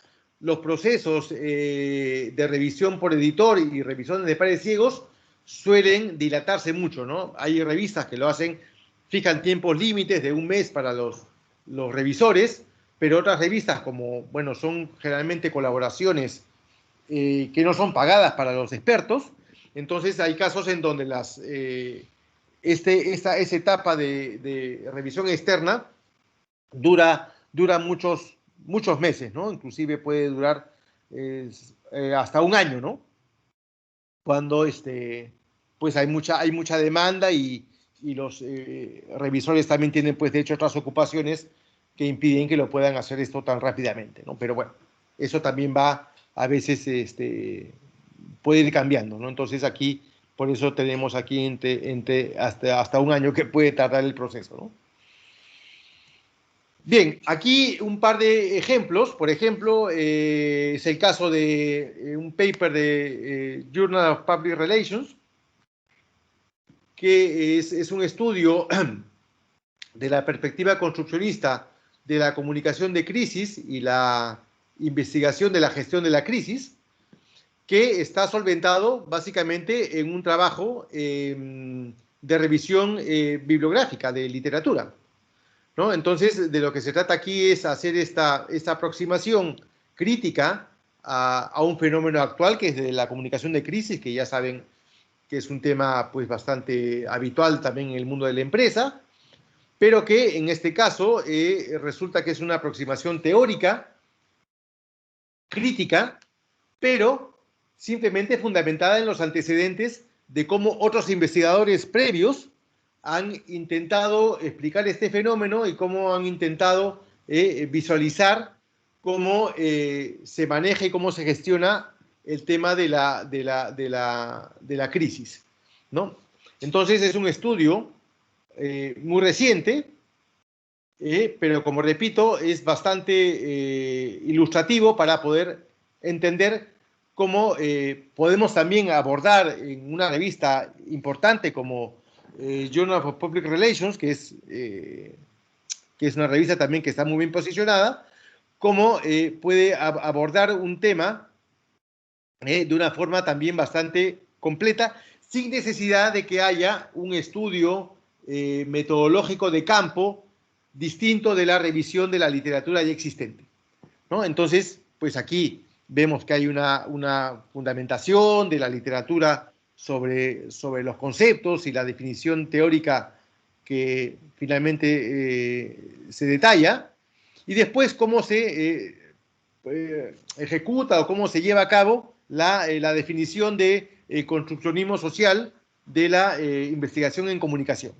los procesos de revisión por editor y revisiones de pares ciegos suelen dilatarse mucho, ¿no? Hay revistas que lo hacen, fijan tiempos límites de un mes para los revisores, pero otras revistas como, bueno, son generalmente colaboraciones que no son pagadas para los expertos, entonces hay casos en donde esa etapa de revisión externa dura muchos meses, ¿no? Inclusive puede durar hasta un año, ¿no? Cuando pues hay mucha demanda y los revisores también tienen, pues, de hecho, otras ocupaciones que impiden que lo puedan hacer esto tan rápidamente, ¿no? Pero bueno, eso también va, a veces, puede ir cambiando, ¿no? Entonces aquí, por eso tenemos aquí hasta un año que puede tardar el proceso, ¿no? Bien, aquí un par de ejemplos. Por ejemplo, es el caso de un paper de Journal of Public Relations, que es un estudio de la perspectiva construccionista de la comunicación de crisis y la investigación de la gestión de la crisis, que está solventado básicamente en un trabajo de revisión bibliográfica de literatura, ¿no? Entonces, de lo que se trata aquí es hacer esta aproximación crítica a un fenómeno actual, que es de la comunicación de crisis, que ya saben que es un tema, pues, bastante habitual también en el mundo de la empresa, pero que en este caso resulta que es una aproximación teórica, crítica, pero simplemente fundamentada en los antecedentes de cómo otros investigadores previos han intentado explicar este fenómeno y cómo han intentado visualizar cómo se maneja y cómo se gestiona el tema de la crisis, ¿no? Entonces es un estudio muy reciente, pero como repito, es bastante ilustrativo para poder entender cómo podemos también abordar en una revista importante como Journal of Public Relations, que es una revista también que está muy bien posicionada, cómo puede abordar un tema de una forma también bastante completa, sin necesidad de que haya un estudio metodológico de campo distinto de la revisión de la literatura ya existente, ¿no? Entonces, pues aquí vemos que hay una fundamentación de la literatura sobre los conceptos y la definición teórica que finalmente se detalla, y después cómo se ejecuta o cómo se lleva a cabo la definición de construccionismo social de la investigación en comunicación,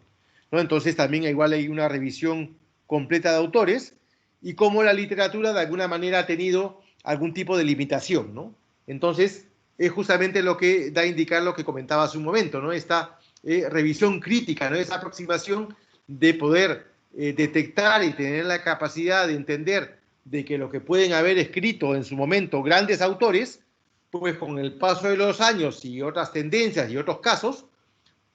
¿no? Entonces también igual hay una revisión completa de autores y cómo la literatura de alguna manera ha tenido algún tipo de limitación, ¿no? Entonces es justamente lo que da a indicar lo que comentaba hace un momento, ¿no? Esta revisión crítica, ¿no? Esa aproximación de poder detectar y tener la capacidad de entender de que lo que pueden haber escrito en su momento grandes autores, pues con el paso de los años y otras tendencias y otros casos,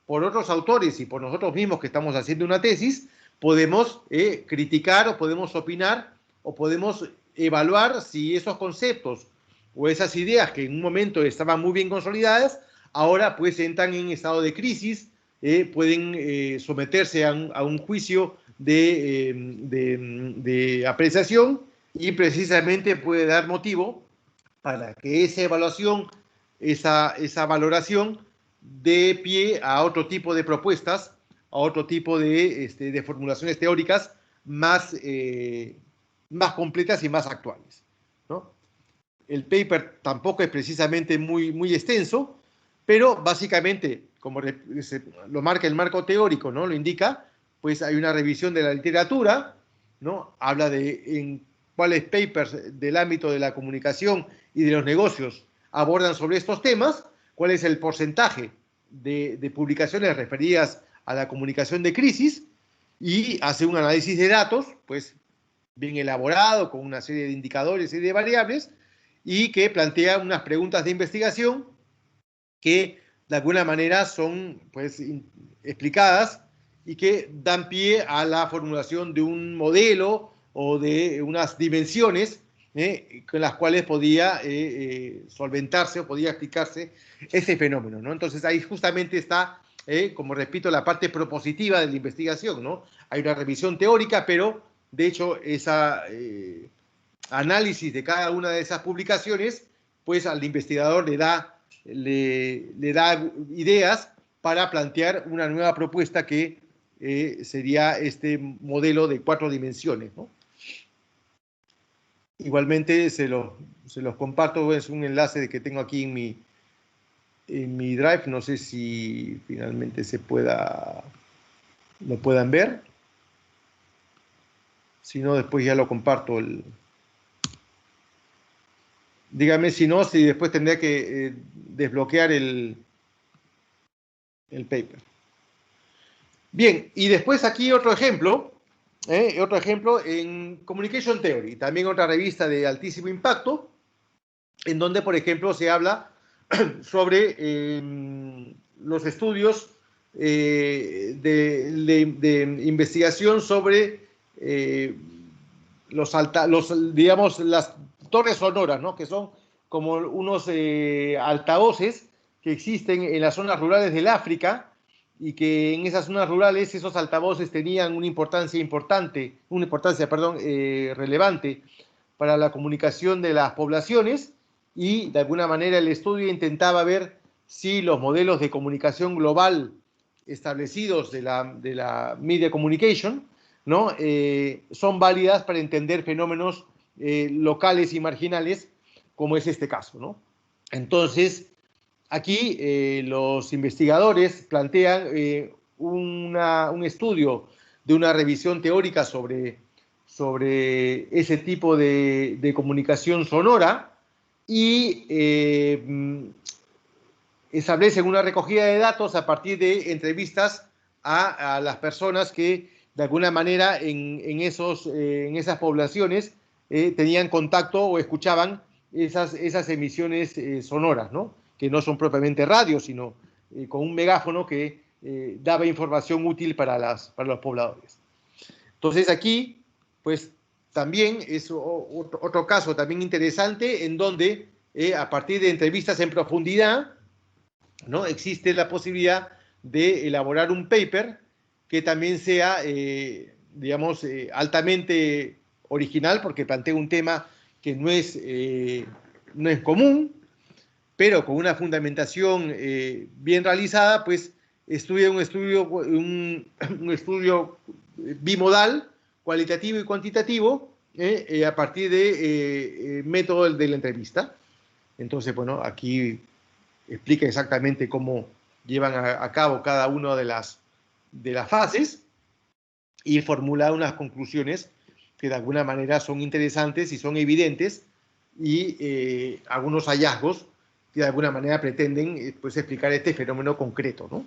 por otros autores y por nosotros mismos que estamos haciendo una tesis, podemos criticar o podemos opinar o podemos evaluar si esos conceptos o esas ideas que en un momento estaban muy bien consolidadas, ahora pues entran en estado de crisis, pueden someterse a un juicio de apreciación y precisamente puede dar motivo para que esa evaluación, esa valoración dé pie a otro tipo de propuestas, a otro tipo de formulaciones teóricas más completas y más actuales, ¿no? El paper tampoco es precisamente muy extenso, pero básicamente, como lo marca el marco teórico, ¿no? Lo indica, pues hay una revisión de la literatura, ¿no? Habla de en cuáles papers del ámbito de la comunicación y de los negocios abordan sobre estos temas, cuál es el porcentaje de publicaciones referidas a la comunicación de crisis, y hace un análisis de datos, pues bien elaborado, con una serie de indicadores y de variables, y que plantea unas preguntas de investigación que de alguna manera son pues explicadas y que dan pie a la formulación de un modelo o de unas dimensiones con las cuales podía solventarse o podía explicarse ese fenómeno, ¿no? Entonces ahí justamente está, como repito, la parte propositiva de la investigación, ¿no? Hay una revisión teórica, pero de hecho esa análisis de cada una de esas publicaciones, pues al investigador le da ideas para plantear una nueva propuesta que sería este modelo de 4 dimensiones, ¿no? Igualmente se los comparto, es un enlace que tengo aquí en mi Drive, no sé si finalmente lo puedan ver. Si no, después ya lo comparto. Dígame si no, si después tendría que desbloquear el paper. Bien, y después aquí otro ejemplo en Communication Theory, también otra revista de altísimo impacto, en donde, por ejemplo, se habla sobre los estudios de investigación sobre digamos, las torres sonoras, ¿no? Que son como unos altavoces que existen en las zonas rurales del África, y que en esas zonas rurales esos altavoces tenían una importancia relevante para la comunicación de las poblaciones, y de alguna manera el estudio intentaba ver si los modelos de comunicación global establecidos de la media communication, ¿no? Son válidas para entender fenómenos locales y marginales, como es este caso, ¿no? Entonces, aquí los investigadores plantean un estudio de una revisión teórica sobre ese tipo de comunicación sonora, y establecen una recogida de datos a partir de entrevistas a las personas que de alguna manera en esas poblaciones tenían contacto o escuchaban esas emisiones sonoras, ¿no? Que no son propiamente radio, sino con un megáfono que daba información útil para los pobladores. Entonces aquí, pues también es otro caso también interesante, en donde a partir de entrevistas en profundidad, ¿no? Existe la posibilidad de elaborar un paper que también sea, digamos, altamente original, porque plantea un tema que no es común, pero con una fundamentación bien realizada, pues estudia un estudio bimodal, cualitativo y cuantitativo, a partir de método de la entrevista. Entonces, bueno, aquí explica exactamente cómo llevan a cabo cada una de las fases, y formula unas conclusiones que de alguna manera son interesantes y son evidentes, y algunos hallazgos que de alguna manera pretenden pues, explicar este fenómeno concreto, ¿no?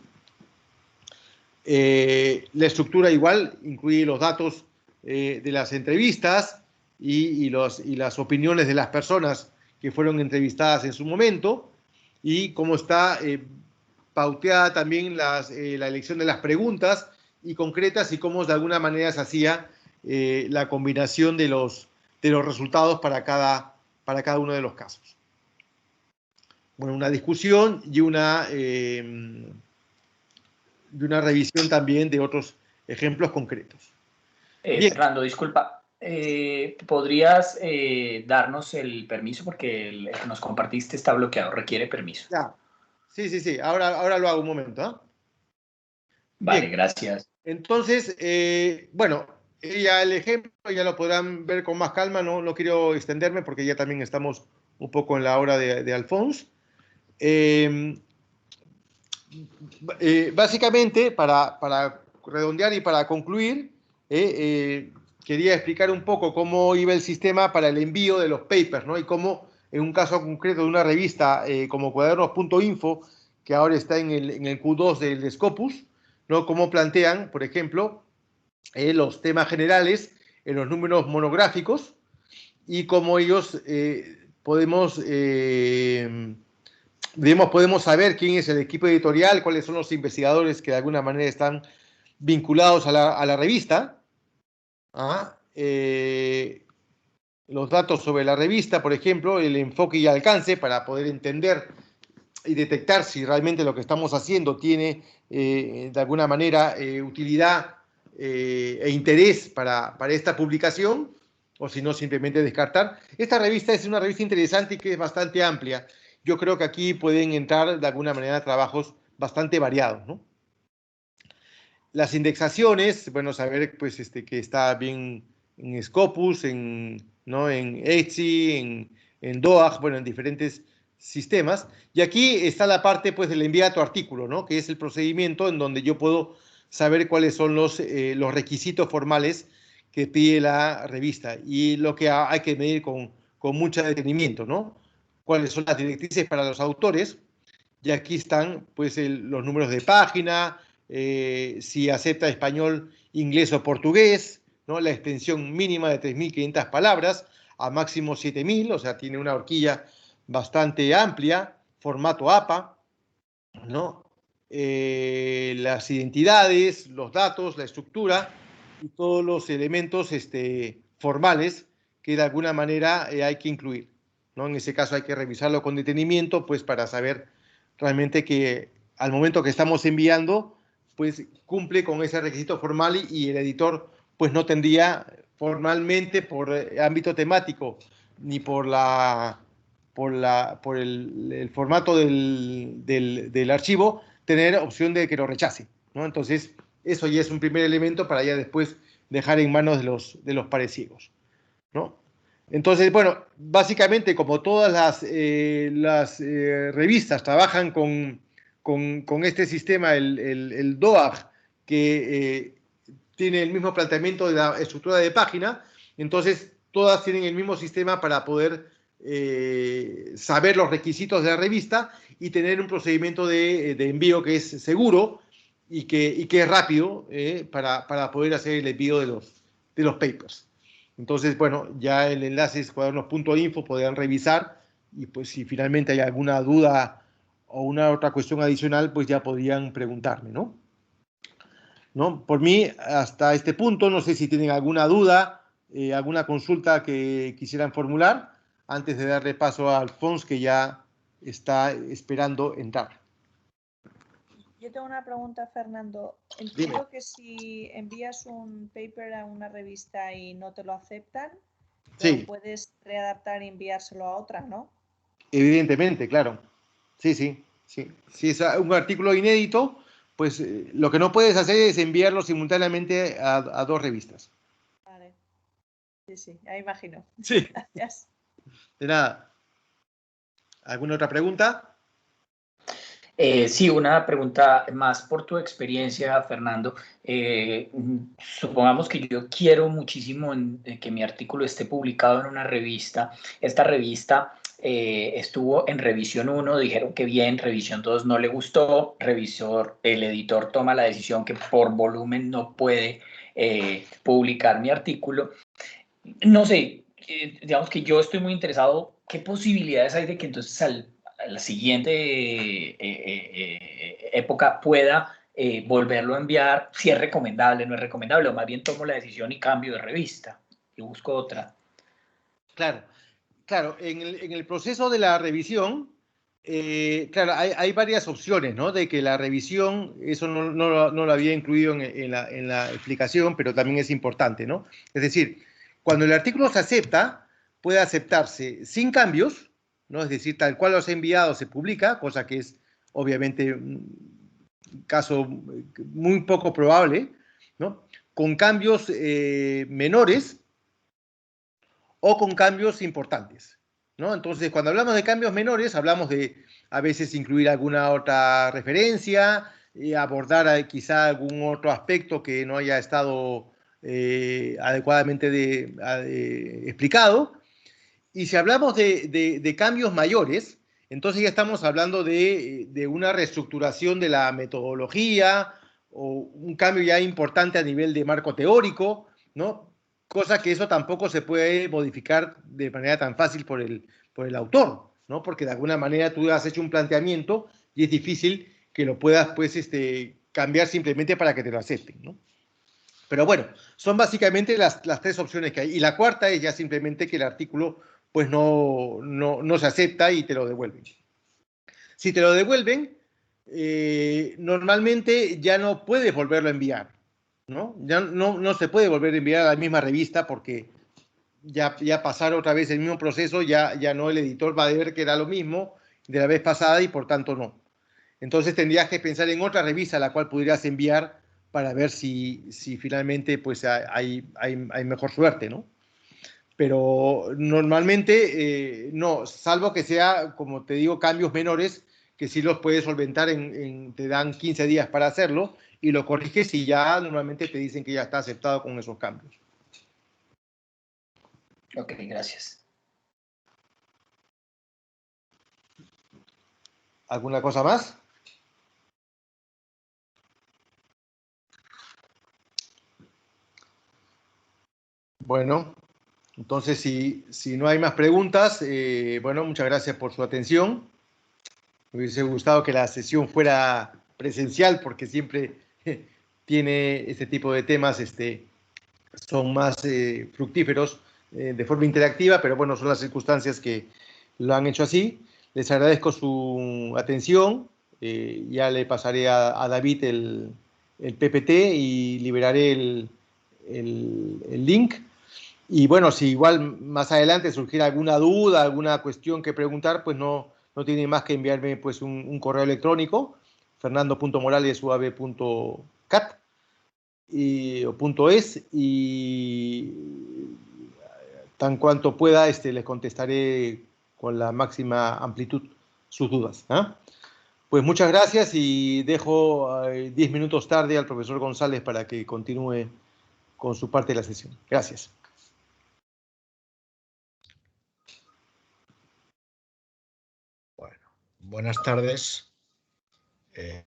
La estructura igual incluye los datos de las entrevistas y las opiniones de las personas que fueron entrevistadas en su momento, y cómo está pauteada también la elección de las preguntas y concretas, y cómo de alguna manera se hacía la combinación de los resultados para cada uno de los casos. Bueno, una discusión y una revisión también de otros ejemplos concretos. Fernando, disculpa, ¿podrías darnos el permiso? Porque el que nos compartiste está bloqueado, requiere permiso. Ya. Sí. Ahora lo hago un momento, ¿ah? Vale, Bien. gracias. Entonces, bueno, ya el ejemplo ya lo podrán ver con más calma, no quiero extenderme porque ya también estamos un poco en la hora de Alphonse. Básicamente, para redondear y para concluir, quería explicar un poco cómo iba el sistema para el envío de los papers, ¿no? Y cómo, en un caso concreto de una revista como Cuadernos.info, que ahora está en el Q2 del Scopus, ¿no? Cómo plantean, por ejemplo, los temas generales en los números monográficos y cómo ellos podemos saber quién es el equipo editorial, cuáles son los investigadores que de alguna manera están vinculados a la revista. Los datos sobre la revista, por ejemplo, el enfoque y alcance para poder entender y detectar si realmente lo que estamos haciendo tiene de alguna manera utilidad e interés para esta publicación, o si no, simplemente descartar. Esta revista es una revista interesante y que es bastante amplia. Yo creo que aquí pueden entrar de alguna manera trabajos bastante variados, ¿no? Las indexaciones, bueno, saber pues, que está bien en Scopus, ¿no? En Etsy, en DOAJ, bueno, en diferentes sistemas. Y aquí está la parte pues, del envía a tu artículo, ¿no? Que es el procedimiento en donde yo puedo saber cuáles son los requisitos formales que pide la revista y lo que hay que medir con mucho detenimiento, ¿no? Cuáles son las directrices para los autores. Y aquí están pues, los números de página, si acepta español, inglés o portugués, ¿no? La extensión mínima de 3.500 palabras a máximo 7.000, o sea, tiene una horquilla bastante amplia, formato APA, ¿no? Las identidades, los datos, la estructura y todos los elementos formales que de alguna manera hay que incluir, ¿no? En ese caso hay que revisarlo con detenimiento, pues para saber realmente que al momento que estamos enviando, pues cumple con ese requisito formal y el editor pues no tendría formalmente por ámbito temático ni por el formato del archivo tener opción de que lo rechace, ¿no? Entonces eso ya es un primer elemento para ya después dejar en manos de los parecidos, ¿no? Entonces, bueno, básicamente como todas las revistas trabajan con este sistema, el DOAG, que tiene el mismo planteamiento de la estructura de página, entonces todas tienen el mismo sistema para poder saber los requisitos de la revista y tener un procedimiento de envío que es seguro y que es rápido para poder hacer el envío de los papers. Entonces, bueno, ya el enlace es cuadernos.info, podrán revisar y pues si finalmente hay alguna duda o una otra cuestión adicional, pues ya podrían preguntarme, ¿no? Por mí, hasta este punto, no sé si tienen alguna duda, alguna consulta que quisieran formular antes de darle paso a Alphonse, que ya está esperando entrar. Yo tengo una pregunta, Fernando. Entiendo que si envías un paper a una revista y no te lo aceptan, sí, lo puedes readaptar y enviárselo a otra, ¿no? Evidentemente, claro. Sí. Si es un artículo inédito, pues lo que no puedes hacer es enviarlo simultáneamente a dos revistas. Vale. Sí, ya imagino. Sí. Gracias. De nada. ¿Alguna otra pregunta? Sí, una pregunta más por tu experiencia, Fernando. Supongamos que yo quiero muchísimo que mi artículo esté publicado en una revista. Esta revista estuvo en revisión 1, dijeron que bien, revisión 2 no le gustó, el editor toma la decisión que por volumen no puede publicar mi artículo. No sé, digamos que yo estoy muy interesado, ¿qué posibilidades hay de que entonces a la siguiente época pueda volverlo a enviar? Si es recomendable, no es recomendable, o más bien tomo la decisión y cambio de revista y busco otra. Claro, en el proceso de la revisión, claro, hay varias opciones, ¿no? De que la revisión, eso no lo había incluido en la explicación, pero también es importante, ¿no? Es decir, Cuando el artículo se acepta, puede aceptarse sin cambios, ¿no? Es decir, tal cual los ha enviado se publica, cosa que es obviamente un caso muy poco probable, ¿no? Con cambios menores o con cambios importantes, ¿no? Entonces, cuando hablamos de cambios menores, hablamos de a veces incluir alguna otra referencia, abordar quizá algún otro aspecto que no haya estado adecuadamente explicado. Y si hablamos de cambios mayores, entonces ya estamos hablando de una reestructuración de la metodología o un cambio ya importante a nivel de marco teórico, ¿no? Cosa que eso tampoco se puede modificar de manera tan fácil por el autor, ¿no? Porque de alguna manera tú has hecho un planteamiento y es difícil que lo puedas, pues, cambiar simplemente para que te lo acepten, ¿no? Pero bueno, son básicamente las tres opciones que hay. Y la cuarta es ya simplemente que el artículo pues no se acepta y te lo devuelven. Si te lo devuelven, normalmente ya no puedes volverlo a enviar, ¿no? Ya no se puede volver a enviar a la misma revista porque ya pasar otra vez el mismo proceso, ya no, el editor va a ver que era lo mismo de la vez pasada y por tanto no. Entonces tendrías que pensar en otra revista a la cual pudieras enviar para ver si finalmente pues hay mejor suerte, ¿no? Pero normalmente no, salvo que sea, como te digo, cambios menores que sí los puedes solventar te dan 15 días para hacerlo y lo corriges y ya normalmente te dicen que ya está aceptado con esos cambios. Ok, gracias. ¿Alguna cosa más? Bueno, entonces si no hay más preguntas, bueno, muchas gracias por su atención. Me hubiese gustado que la sesión fuera presencial porque siempre tiene este tipo de temas, son más fructíferos de forma interactiva, pero bueno, son las circunstancias que lo han hecho así. Les agradezco su atención. Ya le pasaré a David el PPT y liberaré el link. Y bueno, si igual más adelante surgiera alguna duda, alguna cuestión que preguntar, pues no tienen más que enviarme pues un correo electrónico, fernando.morales.uab.cat o .es, y tan cuanto pueda les contestaré con la máxima amplitud sus dudas. ¿Ah? Pues muchas gracias y dejo 10 minutos tarde al profesor González para que continúe con su parte de la sesión. Gracias. Bueno, buenas tardes.